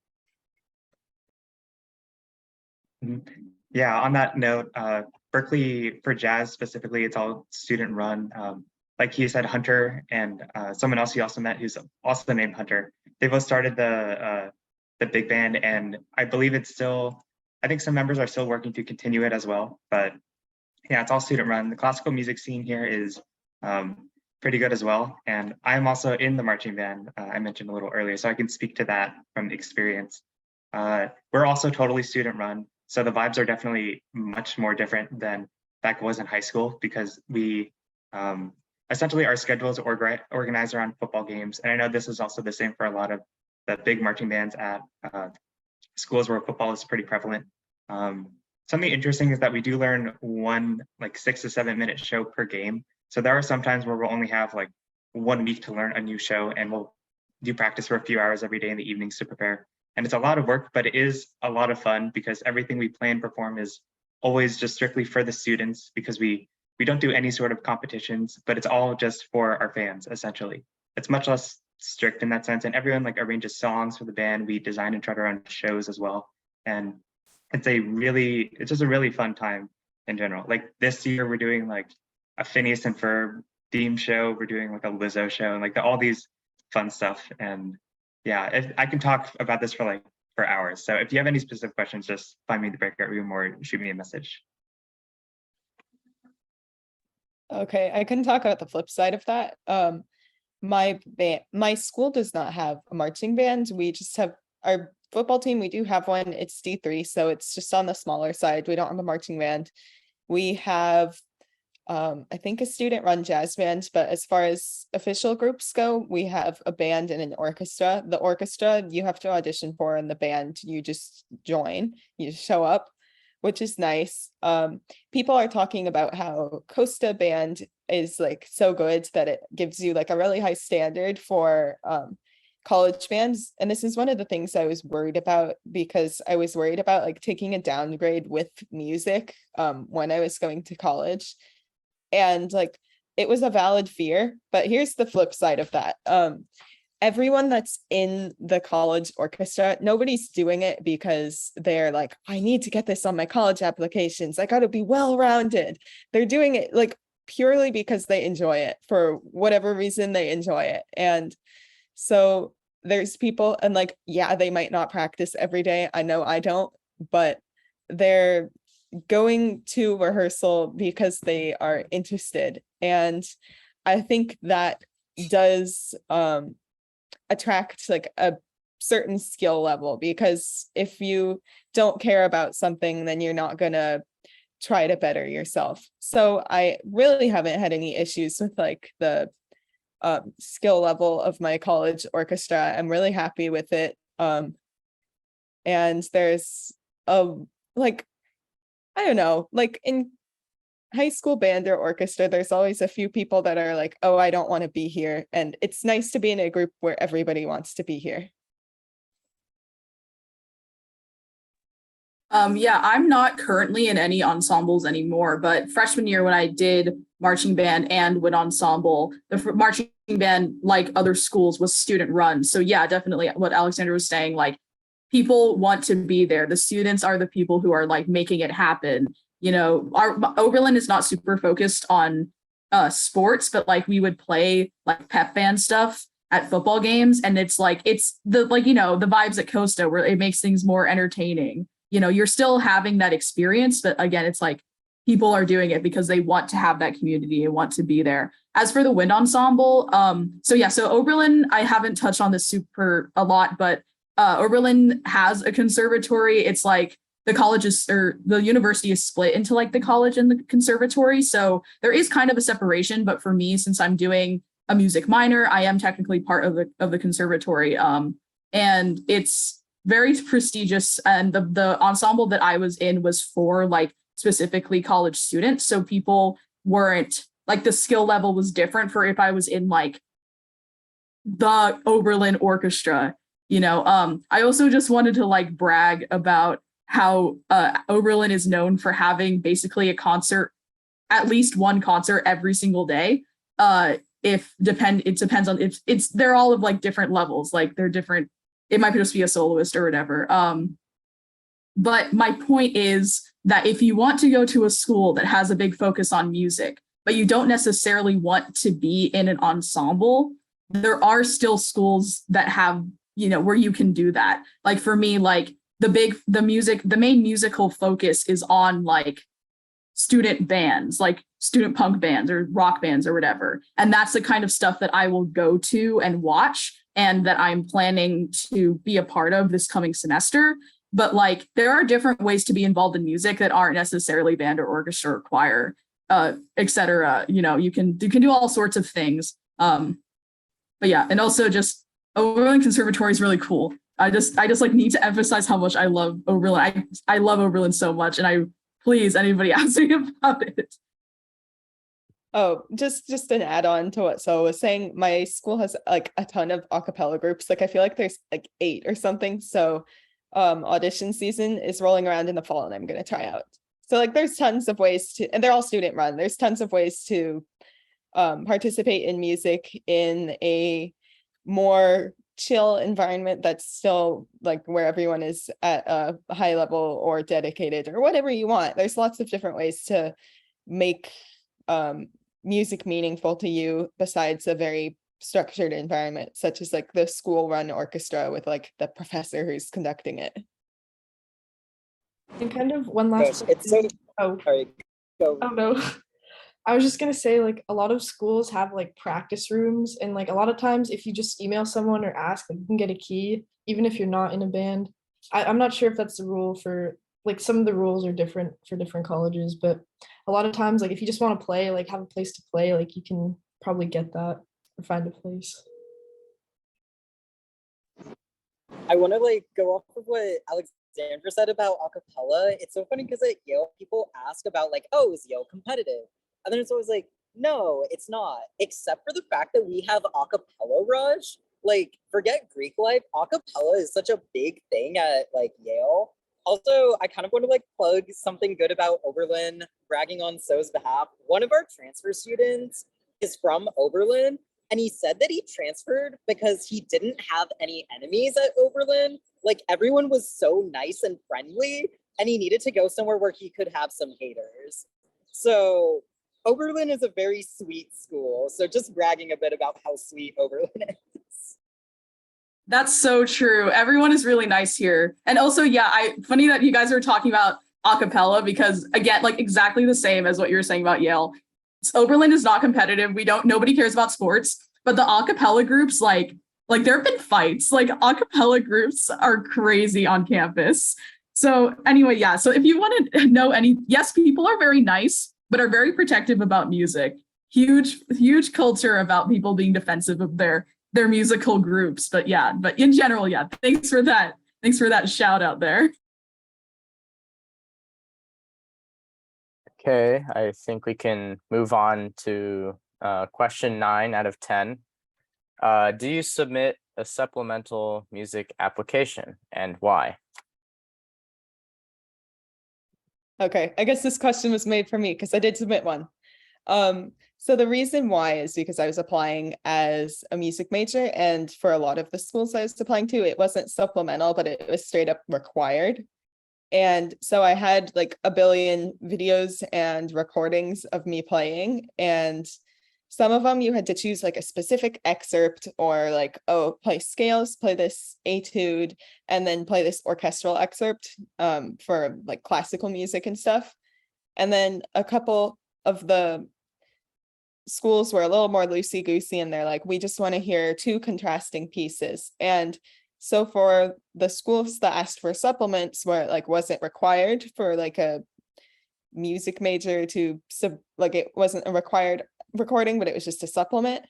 [SPEAKER 6] Yeah, on that note, Berkeley for jazz specifically, it's all student run. Like he said, Hunter and someone else he also met who's also named Hunter. They both started the big band, and I believe it's still, I think some members are still working to continue it as well. But yeah, it's all student run. The classical music scene here is pretty good as well. And I'm also in the marching band I mentioned a little earlier, so I can speak to that from experience. We're also totally student run. So the vibes are definitely much more different than back was in high school, because we essentially our schedule is organized around football games. And I know this is also the same for a lot of the big marching bands at schools where football is pretty prevalent. Something interesting is that we do learn one like 6 to 7 minute show per game. So there are some times where we'll only have like 1 week to learn a new show, and we'll do practice for a few hours every day in the evenings to prepare. And it's a lot of work, but it is a lot of fun because everything we play and perform is always just strictly for the students, because we don't do any sort of competitions, but it's all just for our fans, essentially. It's much less strict in that sense. And everyone like arranges songs for the band. We design and try to run shows as well. And it's just a really fun time in general. Like this year, we're doing like a Phineas and Ferb theme show. We're doing like a Lizzo show and like all these fun stuff. And yeah, I can talk about this for hours. So if you have any specific questions, just find me in the breakout room or shoot me a message.
[SPEAKER 3] Okay, I can talk about the flip side of that. My school does not have a marching band. We just have our football team. We do have one. It's D3, so it's just on the smaller side. We don't have a marching band. We have I think a student run jazz band, but as far as official groups go, we have a band and an orchestra. The orchestra you have to audition for, and the band you just join, you show up, which is nice. People are talking about how Costa band is like so good that it gives you like a really high standard for college bands. And this is one of the things I was worried about, because I was worried about like taking a downgrade with music when I was going to college. And like it was a valid fear, but here's the flip side of that. everyone that's in the college orchestra, nobody's doing it because they're like, I need to get this on my college applications. I got to be well-rounded. They're doing it like purely because they enjoy it for whatever reason they enjoy it. And so there's people, and like, yeah, they might not practice every day. I know I don't, but they're going to rehearsal because they are interested. And I think that does attract like a certain skill level, because if you don't care about something, then you're not gonna try to better yourself. So I really haven't had any issues with like the skill level of my college orchestra. I'm really happy with it. And there's a like, I don't know, like in high school band or orchestra, there's always a few people that are like, oh, I don't want to be here. And it's nice to be in a group where everybody wants to be here.
[SPEAKER 4] Yeah, I'm not currently in any ensembles anymore, but freshman year when I did marching band and wind ensemble, the marching band, like other schools, was student run. So yeah, definitely what Alexander was saying, like people want to be there. The students are the people who are like making it happen. You know, our Oberlin is not super focused on sports, but like we would play like pep band stuff at football games, and it's the like, you know, the vibes at Costa where it makes things more entertaining. You know, you're still having that experience, but again, it's like people are doing it because they want to have that community and want to be there. As for the wind ensemble, so Oberlin, I haven't touched on this super a lot, but Oberlin has a conservatory. It's like the colleges or the university is split into like the college and the conservatory. So there is kind of a separation, but for me, since I'm doing a music minor, I am technically part of the conservatory. And it's very prestigious, and the ensemble that I was in was for like specifically college students, so people weren't like, the skill level was different for if I was in like the Oberlin orchestra, you know. I also just wanted to like brag about how Oberlin is known for having basically a concert, at least one concert every single day. It depends on, it's they're all of like different levels, like they're different. It might just be a soloist or whatever. But my point is that if you want to go to a school that has a big focus on music, but you don't necessarily want to be in an ensemble, there are still schools that have, you know, where you can do that. Like for me, like the main musical focus is on like student bands, like student punk bands or rock bands or whatever. And that's the kind of stuff that I will go to and watch, and that I'm planning to be a part of this coming semester. But like, there are different ways to be involved in music that aren't necessarily band or orchestra or choir, etc. You know, you can do all sorts of things. But yeah, and also just Oberlin Conservatory is really cool. I just like need to emphasize how much I love Oberlin. I love Oberlin so much, and please, anybody ask me about it.
[SPEAKER 3] Oh, just an add-on to what So was saying, my school has like a ton of a cappella groups. Like I feel like there's like 8 or something. So audition season is rolling around in the fall, and I'm gonna try out. So like there's tons of ways to, and they're all student run. There's tons of ways to participate in music in a more chill environment that's still like where everyone is at a high level or dedicated or whatever you want. There's lots of different ways to make music meaningful to you besides a very structured environment, such as like the school run orchestra with like the professor who's conducting it.
[SPEAKER 10] And kind of one last
[SPEAKER 7] Gosh, it's so sorry. Go.
[SPEAKER 10] Oh no. I was just gonna say, like, a lot of schools have like practice rooms, and like a lot of times if you just email someone or ask, like, you can get a key even if you're not in a band. I'm not sure if that's the rule for, like, some of the rules are different for different colleges, but a lot of times, like, if you just want to play, like have a place to play, like you can probably get that or find a place.
[SPEAKER 7] I want to like go off of what Alexandra said about acapella. It's so funny because at Yale, people ask about like, oh, is Yale competitive? And then it's always like, no, it's not. Except for the fact that we have acapella rush. Like, forget Greek life. Acapella is such a big thing at like Yale. Also, I kind of want to like plug something good about Oberlin, bragging on So's behalf. One of our transfer students is from Oberlin, And he said that he transferred because he didn't have any enemies at Oberlin. Like everyone was so nice and friendly, and he needed to go somewhere where he could have some haters. So Oberlin is a very sweet school. So just bragging a bit about how sweet Oberlin is.
[SPEAKER 4] That's so true. Everyone is really nice here. And also, yeah, funny that you guys are talking about acapella because again, like exactly the same as what you were saying about Yale. Oberlin is not competitive. Nobody cares about sports, but the acapella groups, like there have been fights. Like acapella groups are crazy on campus. So anyway, yeah. So if you want to know yes, people are very nice, but are very protective about music. Huge culture about people being defensive of their musical groups. But yeah, but in general, yeah. Thanks for that. Thanks for that shout out there.
[SPEAKER 1] Okay, I think we can move on to question 9 out of 10. Do you submit a supplemental music application and why?
[SPEAKER 3] Okay, I guess this question was made for me because I did submit one. So the reason why is because I was applying as a music major, and for a lot of the schools I was applying to, it wasn't supplemental, but it was straight up required. And so I had like a billion videos and recordings of me playing, and some of them you had to choose like a specific excerpt or like, oh, play scales, play this etude, and then play this orchestral excerpt for like classical music and stuff. And then a couple of the schools were a little more loosey-goosey, and they're like, we just want to hear 2 contrasting pieces. And so for the schools that asked for supplements where it like wasn't required for like a music major to like it wasn't a required recording, but it was just a supplement,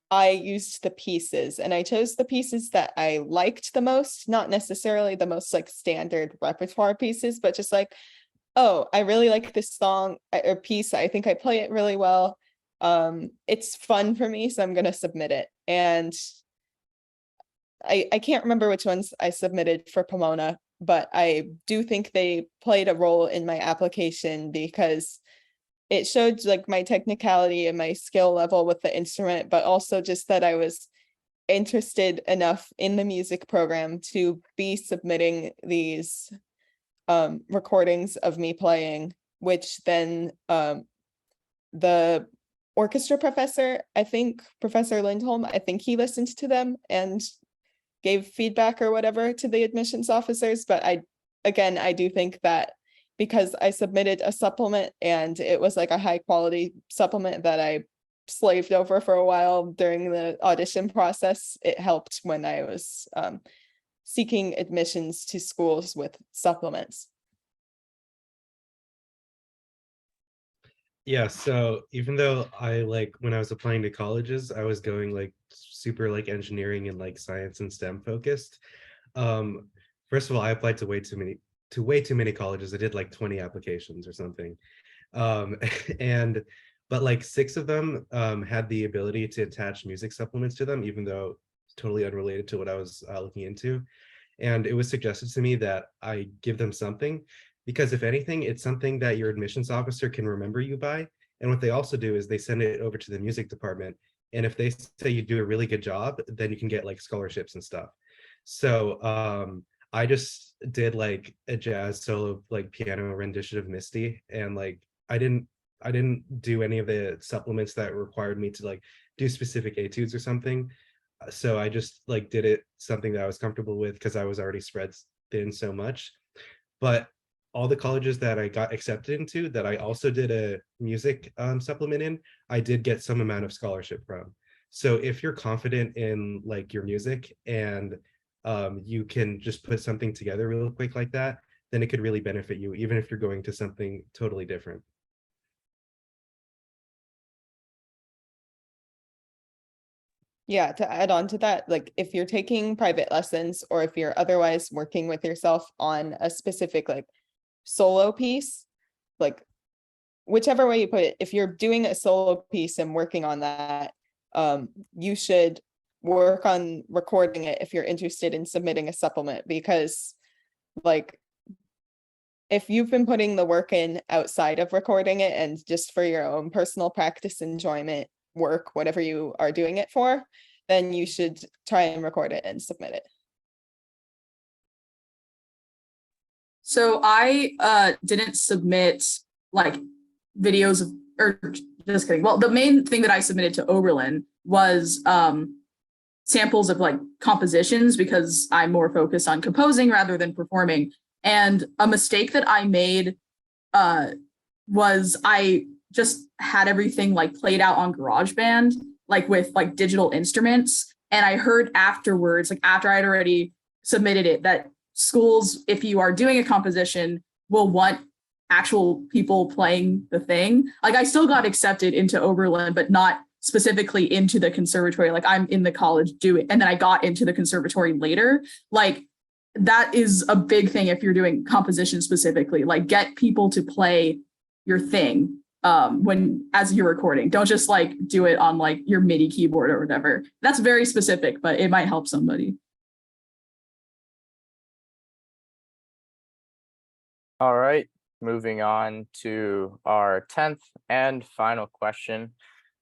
[SPEAKER 3] I used the pieces, and I chose the pieces that I liked the most, not necessarily the most like standard repertoire pieces, but just like, oh, I really like this song or piece. I think I play it really well. It's fun for me, so I'm going to submit it. And I can't remember which ones I submitted for Pomona, but I do think they played a role in my application because it showed like my technicality and my skill level with the instrument, but also just that I was interested enough in the music program to be submitting these recordings of me playing, which then the orchestra professor, I think Professor Lindholm, I think he listened to them and gave feedback or whatever to the admissions officers. But I do think that because I submitted a supplement and it was like a high quality supplement that I slaved over for a while during the audition process, it helped when I was seeking admissions to schools with supplements.
[SPEAKER 9] Yeah, so even though I like when I was applying to colleges, I was going like super like engineering and like science and STEM focused. First of all, I applied to way too many colleges. I did like 20 applications or something. But like 6 of them had the ability to attach music supplements to them, even though it's totally unrelated to what I was looking into. And it was suggested to me that I give them something, because if anything, it's something that your admissions officer can remember you by. And what they also do is they send it over to the music department. And if they say you do a really good job, then you can get like scholarships and stuff. So I just did like a jazz solo, like piano rendition of Misty. And like, I didn't do any of the supplements that required me to like do specific etudes or something. So I just like did it something that I was comfortable with because I was already spread thin so much. But all the colleges that I got accepted into that I also did a music supplement in, I did get some amount of scholarship from. So if you're confident in like your music and you can just put something together real quick like that, then it could really benefit you, even if you're going to something totally different.
[SPEAKER 3] Yeah, to add on to that, like if you're taking private lessons or if you're otherwise working with yourself on a specific like solo piece, like whichever way you put it, if you're doing a solo piece and working on that, you should work on recording it if you're interested in submitting a supplement, because like if you've been putting the work in outside of recording it and just for your own personal practice enjoyment, work, whatever you are doing it for, then you should try and record it and submit it.
[SPEAKER 4] So I didn't submit like videos of, or just kidding. Well, the main thing that I submitted to Oberlin was samples of like compositions because I'm more focused on composing rather than performing. And a mistake that I made was I just had everything like played out on GarageBand, like with like digital instruments. And I heard afterwards, like after I'd already submitted it, that schools, if you are doing a composition, will want actual people playing the thing. Like I still got accepted into Oberlin, but not specifically into the conservatory. Like I'm in the college doing, and then I got into the conservatory later. Like that is a big thing if you're doing composition specifically, like get people to play your thing when as you're recording. Don't just like do it on like your MIDI keyboard or whatever. That's very specific, but it might help somebody.
[SPEAKER 1] All right, moving on to our 10th and final question.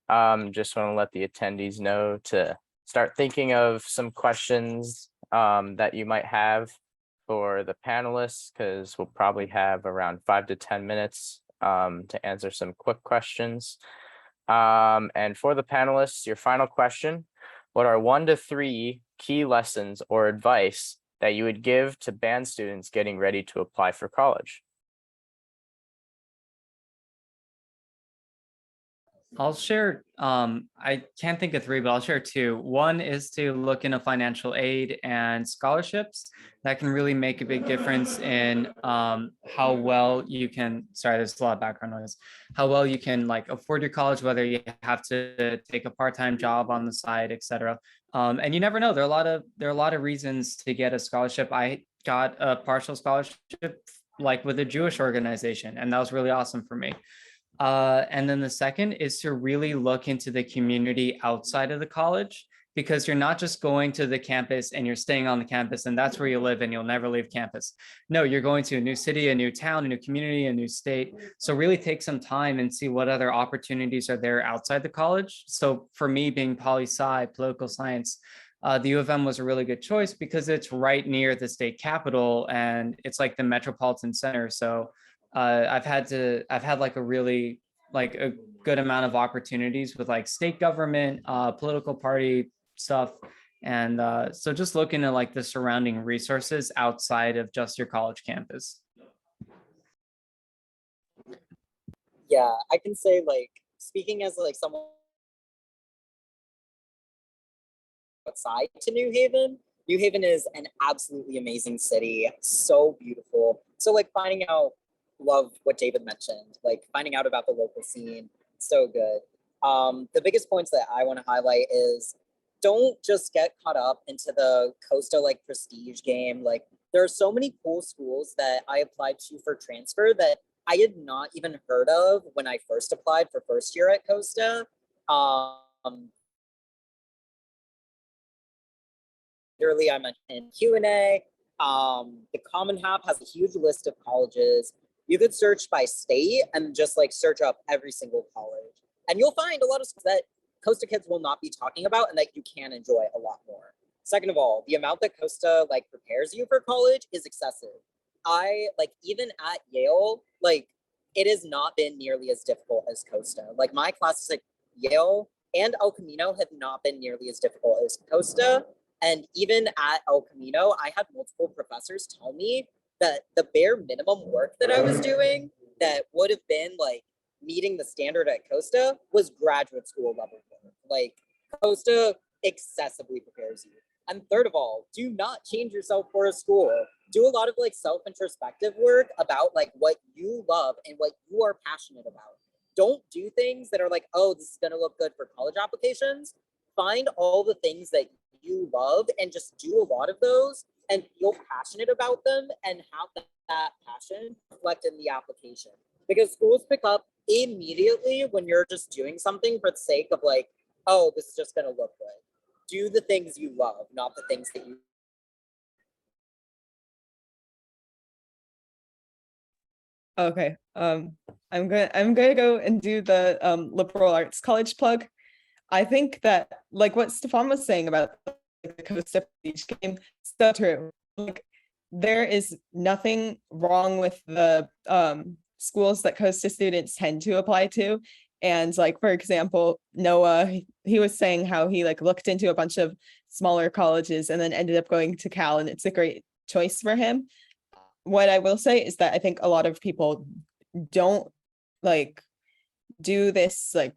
[SPEAKER 1] Just want to let the attendees know to start thinking of some questions that you might have for the panelists, because we'll probably have around 5 to 10 minutes to answer some quick questions. And for the panelists, your final question: what are 1 to 3 key lessons or advice that you would give to band students getting ready to apply for college?
[SPEAKER 5] I'll share, I can't think of 3, but I'll share 2. One is to look into financial aid and scholarships. That can really make a big difference in how well you can, sorry, there's a lot of background noise, how well you can like afford your college, whether you have to take a part-time job on the side, etc. And you never know, there are a lot of reasons to get a scholarship. I got a partial scholarship like with a Jewish organization, and that was really awesome for me. And then the second is to really look into the community outside of the college, because you're not just going to the campus and you're staying on the campus and that's where you live and you'll never leave campus. No, you're going to a new city, a new town, a new community, a new state. So really take some time and see what other opportunities are there outside the college. So for me, being poli-sci, political science, the U of M was a really good choice because it's right near the state capitol and it's like the metropolitan center. So I've had like a really like a good amount of opportunities with like state government, political party stuff. And so just looking at like the surrounding resources outside of just your college campus.
[SPEAKER 7] Yeah, I can say, like, speaking as like someone outside to New Haven, New Haven is an absolutely amazing city, so beautiful. So like finding out, love what David mentioned, like finding out about the local scene, so good. The biggest points that I want to highlight is don't just get caught up into the Costa like prestige game. Like there are so many cool schools that I applied to for transfer that I had not even heard of when I first applied for first year at Costa. Literally, I mentioned Q&A. The Common App has a huge list of colleges. You could search by state and just like search up every single college. And you'll find a lot of schools that Costa kids will not be talking about and that you can enjoy a lot more. Second of all, the amount that Costa like prepares you for college is excessive. I like even at Yale, like it has not been nearly as difficult as Costa. Like my classes at Yale and El Camino have not been nearly as difficult as Costa. And even at El Camino, I had multiple professors tell me that the bare minimum work that I was doing that would have been like meeting the standard at Costa was graduate school level work. Like Costa excessively prepares you. And third of all, do not change yourself for a school. Do a lot of like self-introspective work about like what you love and what you are passionate about. Don't do things that are like, oh, this is gonna look good for college applications. Find all the things that you love and just do a lot of those and feel passionate about them and have that passion reflect in the application. Because schools pick up immediately when you're just doing something for the sake of like, oh, this is just gonna look good. Do the things you love, not the things that you.
[SPEAKER 3] Okay. I'm gonna go and do the liberal arts college plug. I think that like what Stefan was saying about like, the Costa Beach game, so true. Like there is nothing wrong with the schools that Costa students tend to apply to. And like, for example, Noah, he was saying how he like looked into a bunch of smaller colleges and then ended up going to Cal, and it's a great choice for him. What I will say is that I think a lot of people don't like do this like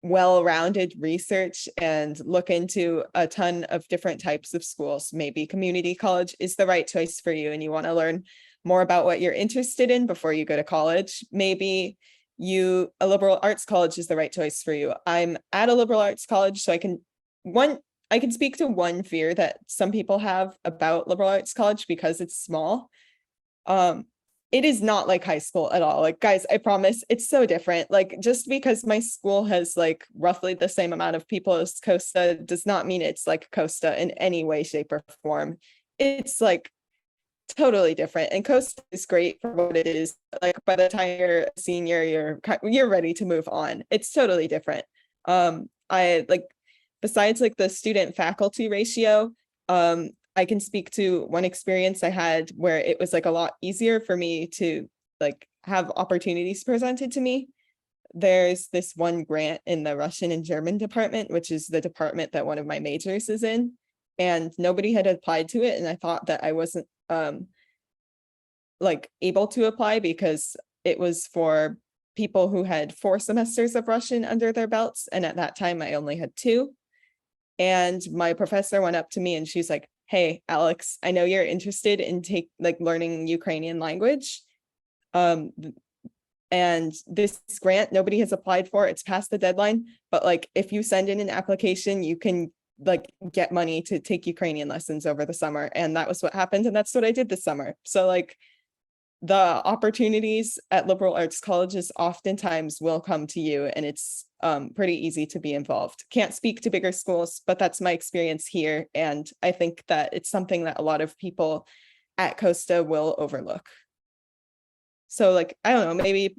[SPEAKER 3] well-rounded research and look into a ton of different types of schools. Maybe community college is the right choice for you and you want to learn more about what you're interested in before you go to college. Maybe a liberal arts college is the right choice for you. I'm at a liberal arts college, so I can speak to one fear that some people have about liberal arts college because it's small. It is not like high school at all. Like, guys, I promise it's so different. Like, just because my school has like roughly the same amount of people as Costa does not mean it's like Costa in any way, shape, or form. It's like totally different. And Costa is great for what it is. Like, by the time you're a senior, you're ready to move on. It's totally different. I like, besides like the student faculty ratio, I can speak to one experience I had where it was like a lot easier for me to like have opportunities presented to me. There's this one grant in the Russian and German department, which is the department that one of my majors is in, and nobody had applied to it. And I thought that I wasn't like able to apply because it was for people who had 4 semesters of Russian under their belts. And at that time I only had 2. And my professor went up to me and she's like, "Hey, Alex, I know you're interested in learning Ukrainian language. And this grant, nobody has applied for, it's past the deadline. But like, if you send in an application, you can like get money to take Ukrainian lessons over the summer." And that was what happened. And that's what I did this summer. So like the opportunities at liberal arts colleges oftentimes will come to you, and it's pretty easy to be involved. Can't speak to bigger schools, but that's my experience here. And I think that it's something that a lot of people at Costa will overlook. So like, I don't know, maybe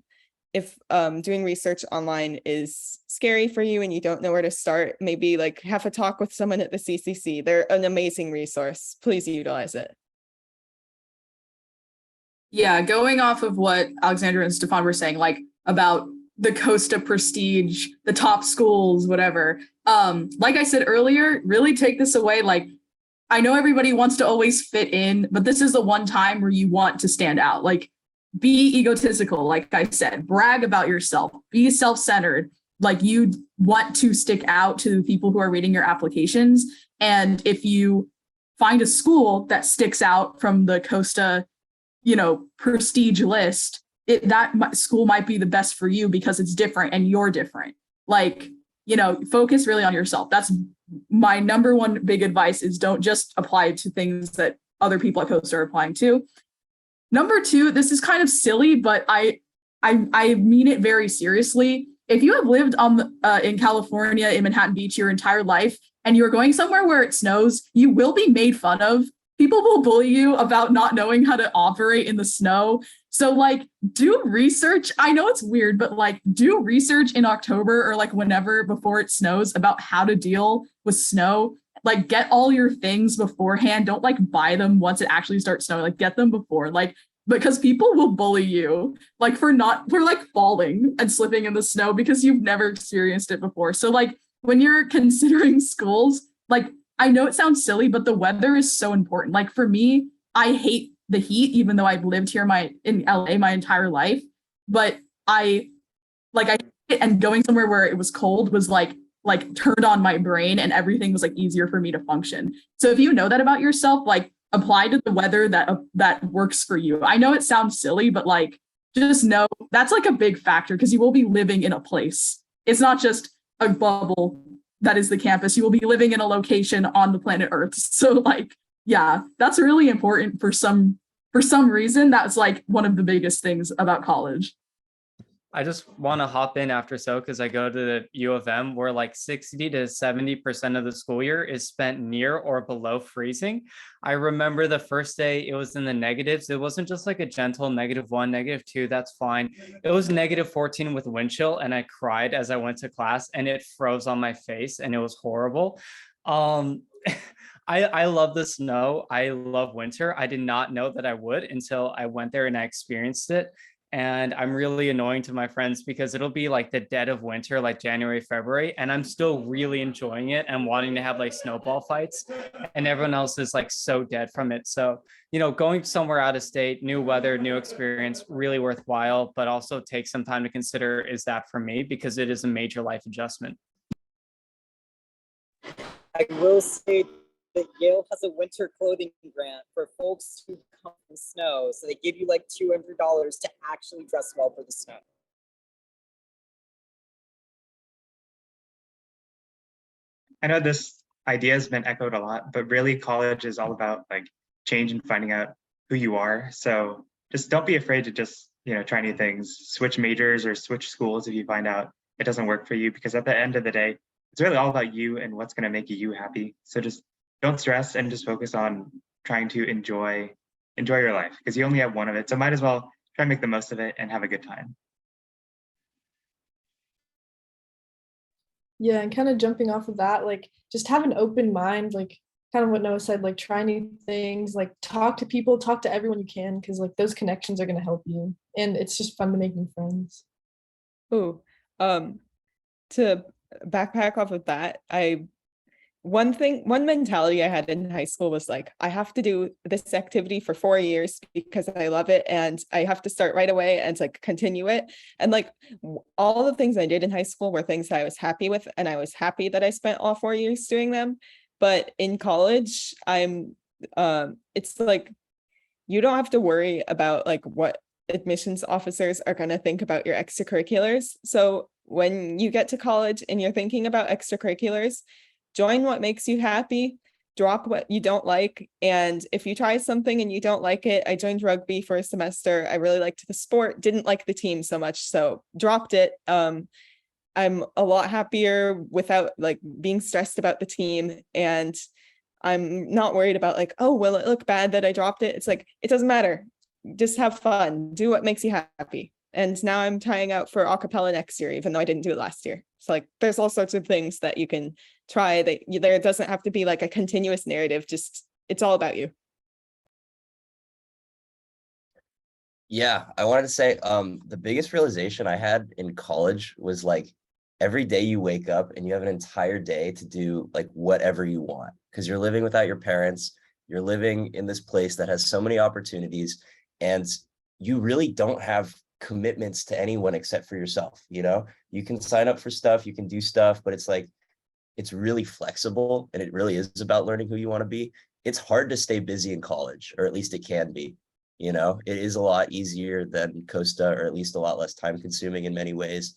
[SPEAKER 3] if doing research online is scary for you and you don't know where to start, maybe like have a talk with someone at the CCC. They're an amazing resource. Please utilize it.
[SPEAKER 4] Yeah, going off of what Alexandra and Stefan were saying, like about the Costa prestige, the top schools, whatever. Like I said earlier, really take this away. Like, I know everybody wants to always fit in, but this is the one time where you want to stand out. Like, be egotistical, like I said, brag about yourself, be self-centered. Like, you want to stick out to the people who are reading your applications. And if you find a school that sticks out from the Costa, prestige list, that school might be the best for you because it's different and you're different. Like, focus really on yourself. That's my number one big advice, is don't just apply to things that other people at Costa are applying to. Number 2, this is kind of silly, but I mean it very seriously. If you have lived in California, in Manhattan Beach, your entire life, and you're going somewhere where it snows, you will be made fun of. People will bully you about not knowing how to operate in the snow. So like, do research. I know it's weird, but like, do research in October or like whenever before it snows about how to deal with snow. Like, get all your things beforehand. Don't like buy them once it actually starts snowing. Like, get them before, like, because people will bully you like for like falling and slipping in the snow because you've never experienced it before. So like, when you're considering schools, like, I know it sounds silly, but the weather is so important. Like, for me, I hate the heat, even though I've lived here in LA my entire life. But I hate it, and going somewhere where it was cold was like turned on my brain, and everything was like easier for me to function. So if you know that about yourself, like, apply to the weather that works for you. I know it sounds silly, but like, just know that's like a big factor, because you will be living in a place. It's not just a bubble that is the campus. You will be living in a location on the planet Earth. So like, yeah, that's really important for some reason. That's like one of the biggest things about college.
[SPEAKER 5] I just want to hop in after so because I go to the U of M where like 60 to 70% of the school year is spent near or below freezing. I remember the first day it was in the negatives. It wasn't just like a gentle -1, -2, that's fine. It was -14 with wind chill, and I cried as I went to class and it froze on my face and it was horrible. Um, I love the snow. I love winter. I did not know that I would until I went there and I experienced it. And I'm really annoying to my friends because it'll be like the dead of winter, like January, February, and I'm still really enjoying it and wanting to have like snowball fights, and everyone else is like so dead from it. So, going somewhere out of state, new weather, new experience, really worthwhile, but also take some time to consider, is that for me? Because it is a major life adjustment.
[SPEAKER 7] I will say that Yale has a winter clothing grant for folks who come from snow. So they give you like $200 to actually dress well for the snow.
[SPEAKER 6] I know this idea has been echoed a lot, but really college is all about like change and finding out who you are. So just don't be afraid to just, try new things, switch majors or switch schools if you find out it doesn't work for you, because at the end of the day, it's really all about you and what's going to make you happy. So just don't stress and just focus on trying to enjoy your life, because you only have one of it. So might as well try and make the most of it and have a good time.
[SPEAKER 10] Yeah, and kind of jumping off of that, like just have an open mind, like kind of what Noah said, like try new things, like talk to people, talk to everyone you can, because like those connections are going to help you. And it's just fun to make new friends.
[SPEAKER 3] Oh, to backpack off of that, one mentality I had in high school was like, I have to do this activity for 4 years because I love it and I have to start right away and like continue it. And like all the things I did in high school were things I was happy with, and I was happy that I spent all 4 years doing them. But in college, it's like you don't have to worry about like what admissions officers are going to think about your extracurriculars. So when you get to college and you're thinking about extracurriculars, join what makes you happy, drop what you don't like. And if you try something and you don't like it, I joined rugby for a semester. I really liked the sport, didn't like the team so much, so dropped it. I'm a lot happier without like being stressed about the team, and I'm not worried about like, oh, will it look bad that I dropped it? It's like, it doesn't matter. Just have fun, do what makes you happy. And now I'm trying out for a cappella next year, even though I didn't do it last year. So like, there's all sorts of things that you can try that there doesn't have to be like a continuous narrative. Just, it's all about you.
[SPEAKER 8] Yeah, I wanted to say the biggest realization I had in college was like every day you wake up and you have an entire day to do like whatever you want, because you're living without your parents, you're living in this place that has so many opportunities, and you really don't have commitments to anyone except for yourself. You can sign up for stuff, you can do stuff, but it's like it's really flexible, and it really is about learning who you want to be. It's hard to stay busy in college, or at least it can be. It is a lot easier than Costa, or at least a lot less time consuming in many ways.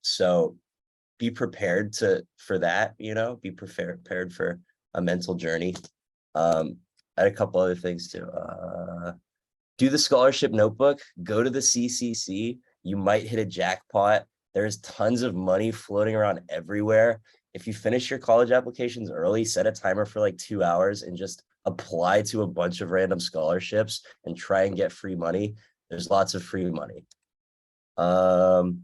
[SPEAKER 8] So be prepared for that, be prepared for a mental journey. I had a couple other things too. Do the scholarship notebook, go to the CCC, you might hit a jackpot. There's tons of money floating around everywhere. If you finish your college applications early, set a timer for like 2 hours and just apply to a bunch of random scholarships and try and get free money. There's lots of free money. Let's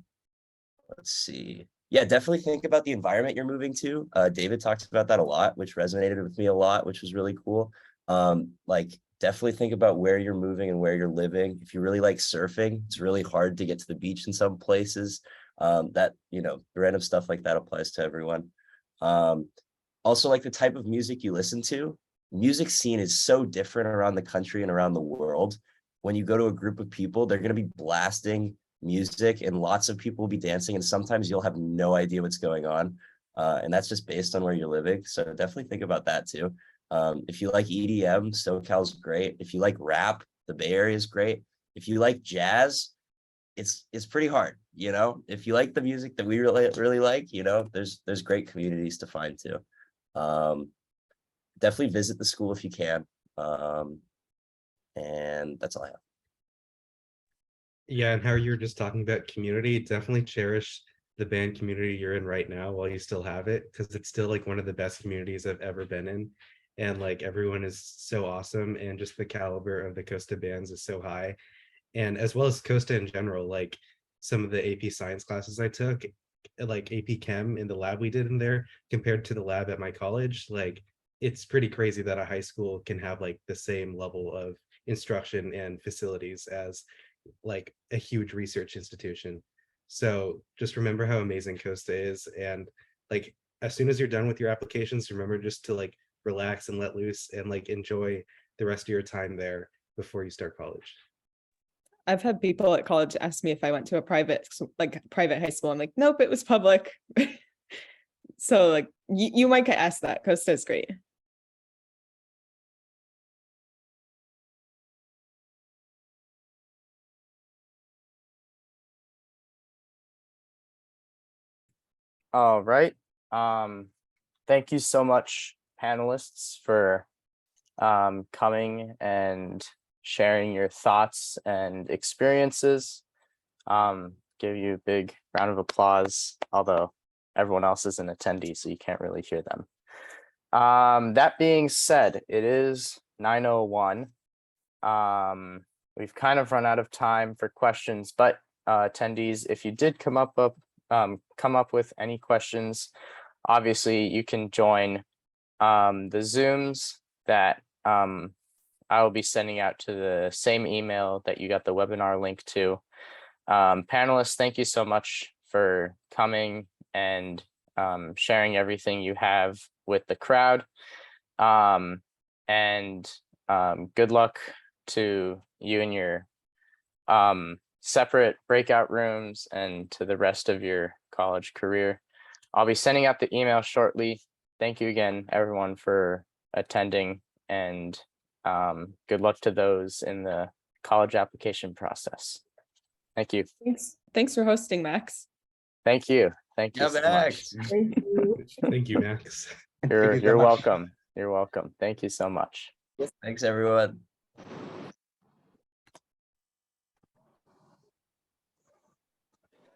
[SPEAKER 8] see. Yeah, definitely think about the environment you're moving to. David talks about that a lot, which resonated with me a lot, which was really cool. Like definitely think about where you're moving and where you're living. If you really like surfing, it's really hard to get to the beach in some places. That, random stuff like that applies to everyone. Also, like the type of music you listen to. Music scene is so different around the country and around the world. When you go to a group of people, they're going to be blasting music and lots of people will be dancing, and sometimes you'll have no idea what's going on. And that's just based on where you're living. So definitely think about that too. If you like EDM, SoCal's great. If you like rap, the Bay Area is great. If you like jazz, it's pretty hard. If you like the music that we really like, there's great communities to find too. Definitely visit the school if you can. And that's all I have.
[SPEAKER 9] Yeah, and how you were just talking about community, definitely cherish the band community you're in right now while you still have it, because it's still like one of the best communities I've ever been in. And like everyone is so awesome, and just the caliber of the Costa bands is so high. And as well as Costa in general, like some of the AP science classes I took, like AP Chem in the lab we did in there compared to the lab at my college, like it's pretty crazy that a high school can have like the same level of instruction and facilities as like a huge research institution. So just remember how amazing Costa is. And like as soon as you're done with your applications, remember just to like relax and let loose and like enjoy the rest of your time there before you start college.
[SPEAKER 3] I've had people at college ask me if I went to a private high school. I'm like, nope, it was public. So like you might get asked that. Costa is great.
[SPEAKER 1] All right. Thank you so much, panelists, for coming and sharing your thoughts and experiences. Give you a big round of applause, although everyone else is an attendee, so you can't really hear them. That being said, it is 9:01. We've kind of run out of time for questions, but attendees, if you did come up with any questions, obviously you can join the Zooms that I will be sending out to the same email that you got the webinar link to. Panelists, thank you so much for coming and sharing everything you have with the crowd. And good luck to you and your separate breakout rooms and to the rest of your college career. I'll be sending out the email shortly. Thank you again, everyone, for attending, and good luck to those in the college application process. Thank you.
[SPEAKER 3] Thanks for hosting, Max.
[SPEAKER 1] Thank you. Thank you
[SPEAKER 8] Yeah,
[SPEAKER 1] so much.
[SPEAKER 8] Max.
[SPEAKER 10] Thank you.
[SPEAKER 9] Thank you, Max.
[SPEAKER 6] Thank you so
[SPEAKER 1] You're
[SPEAKER 6] much.
[SPEAKER 1] welcome. You're welcome. Thank you so much.
[SPEAKER 8] Thanks, everyone.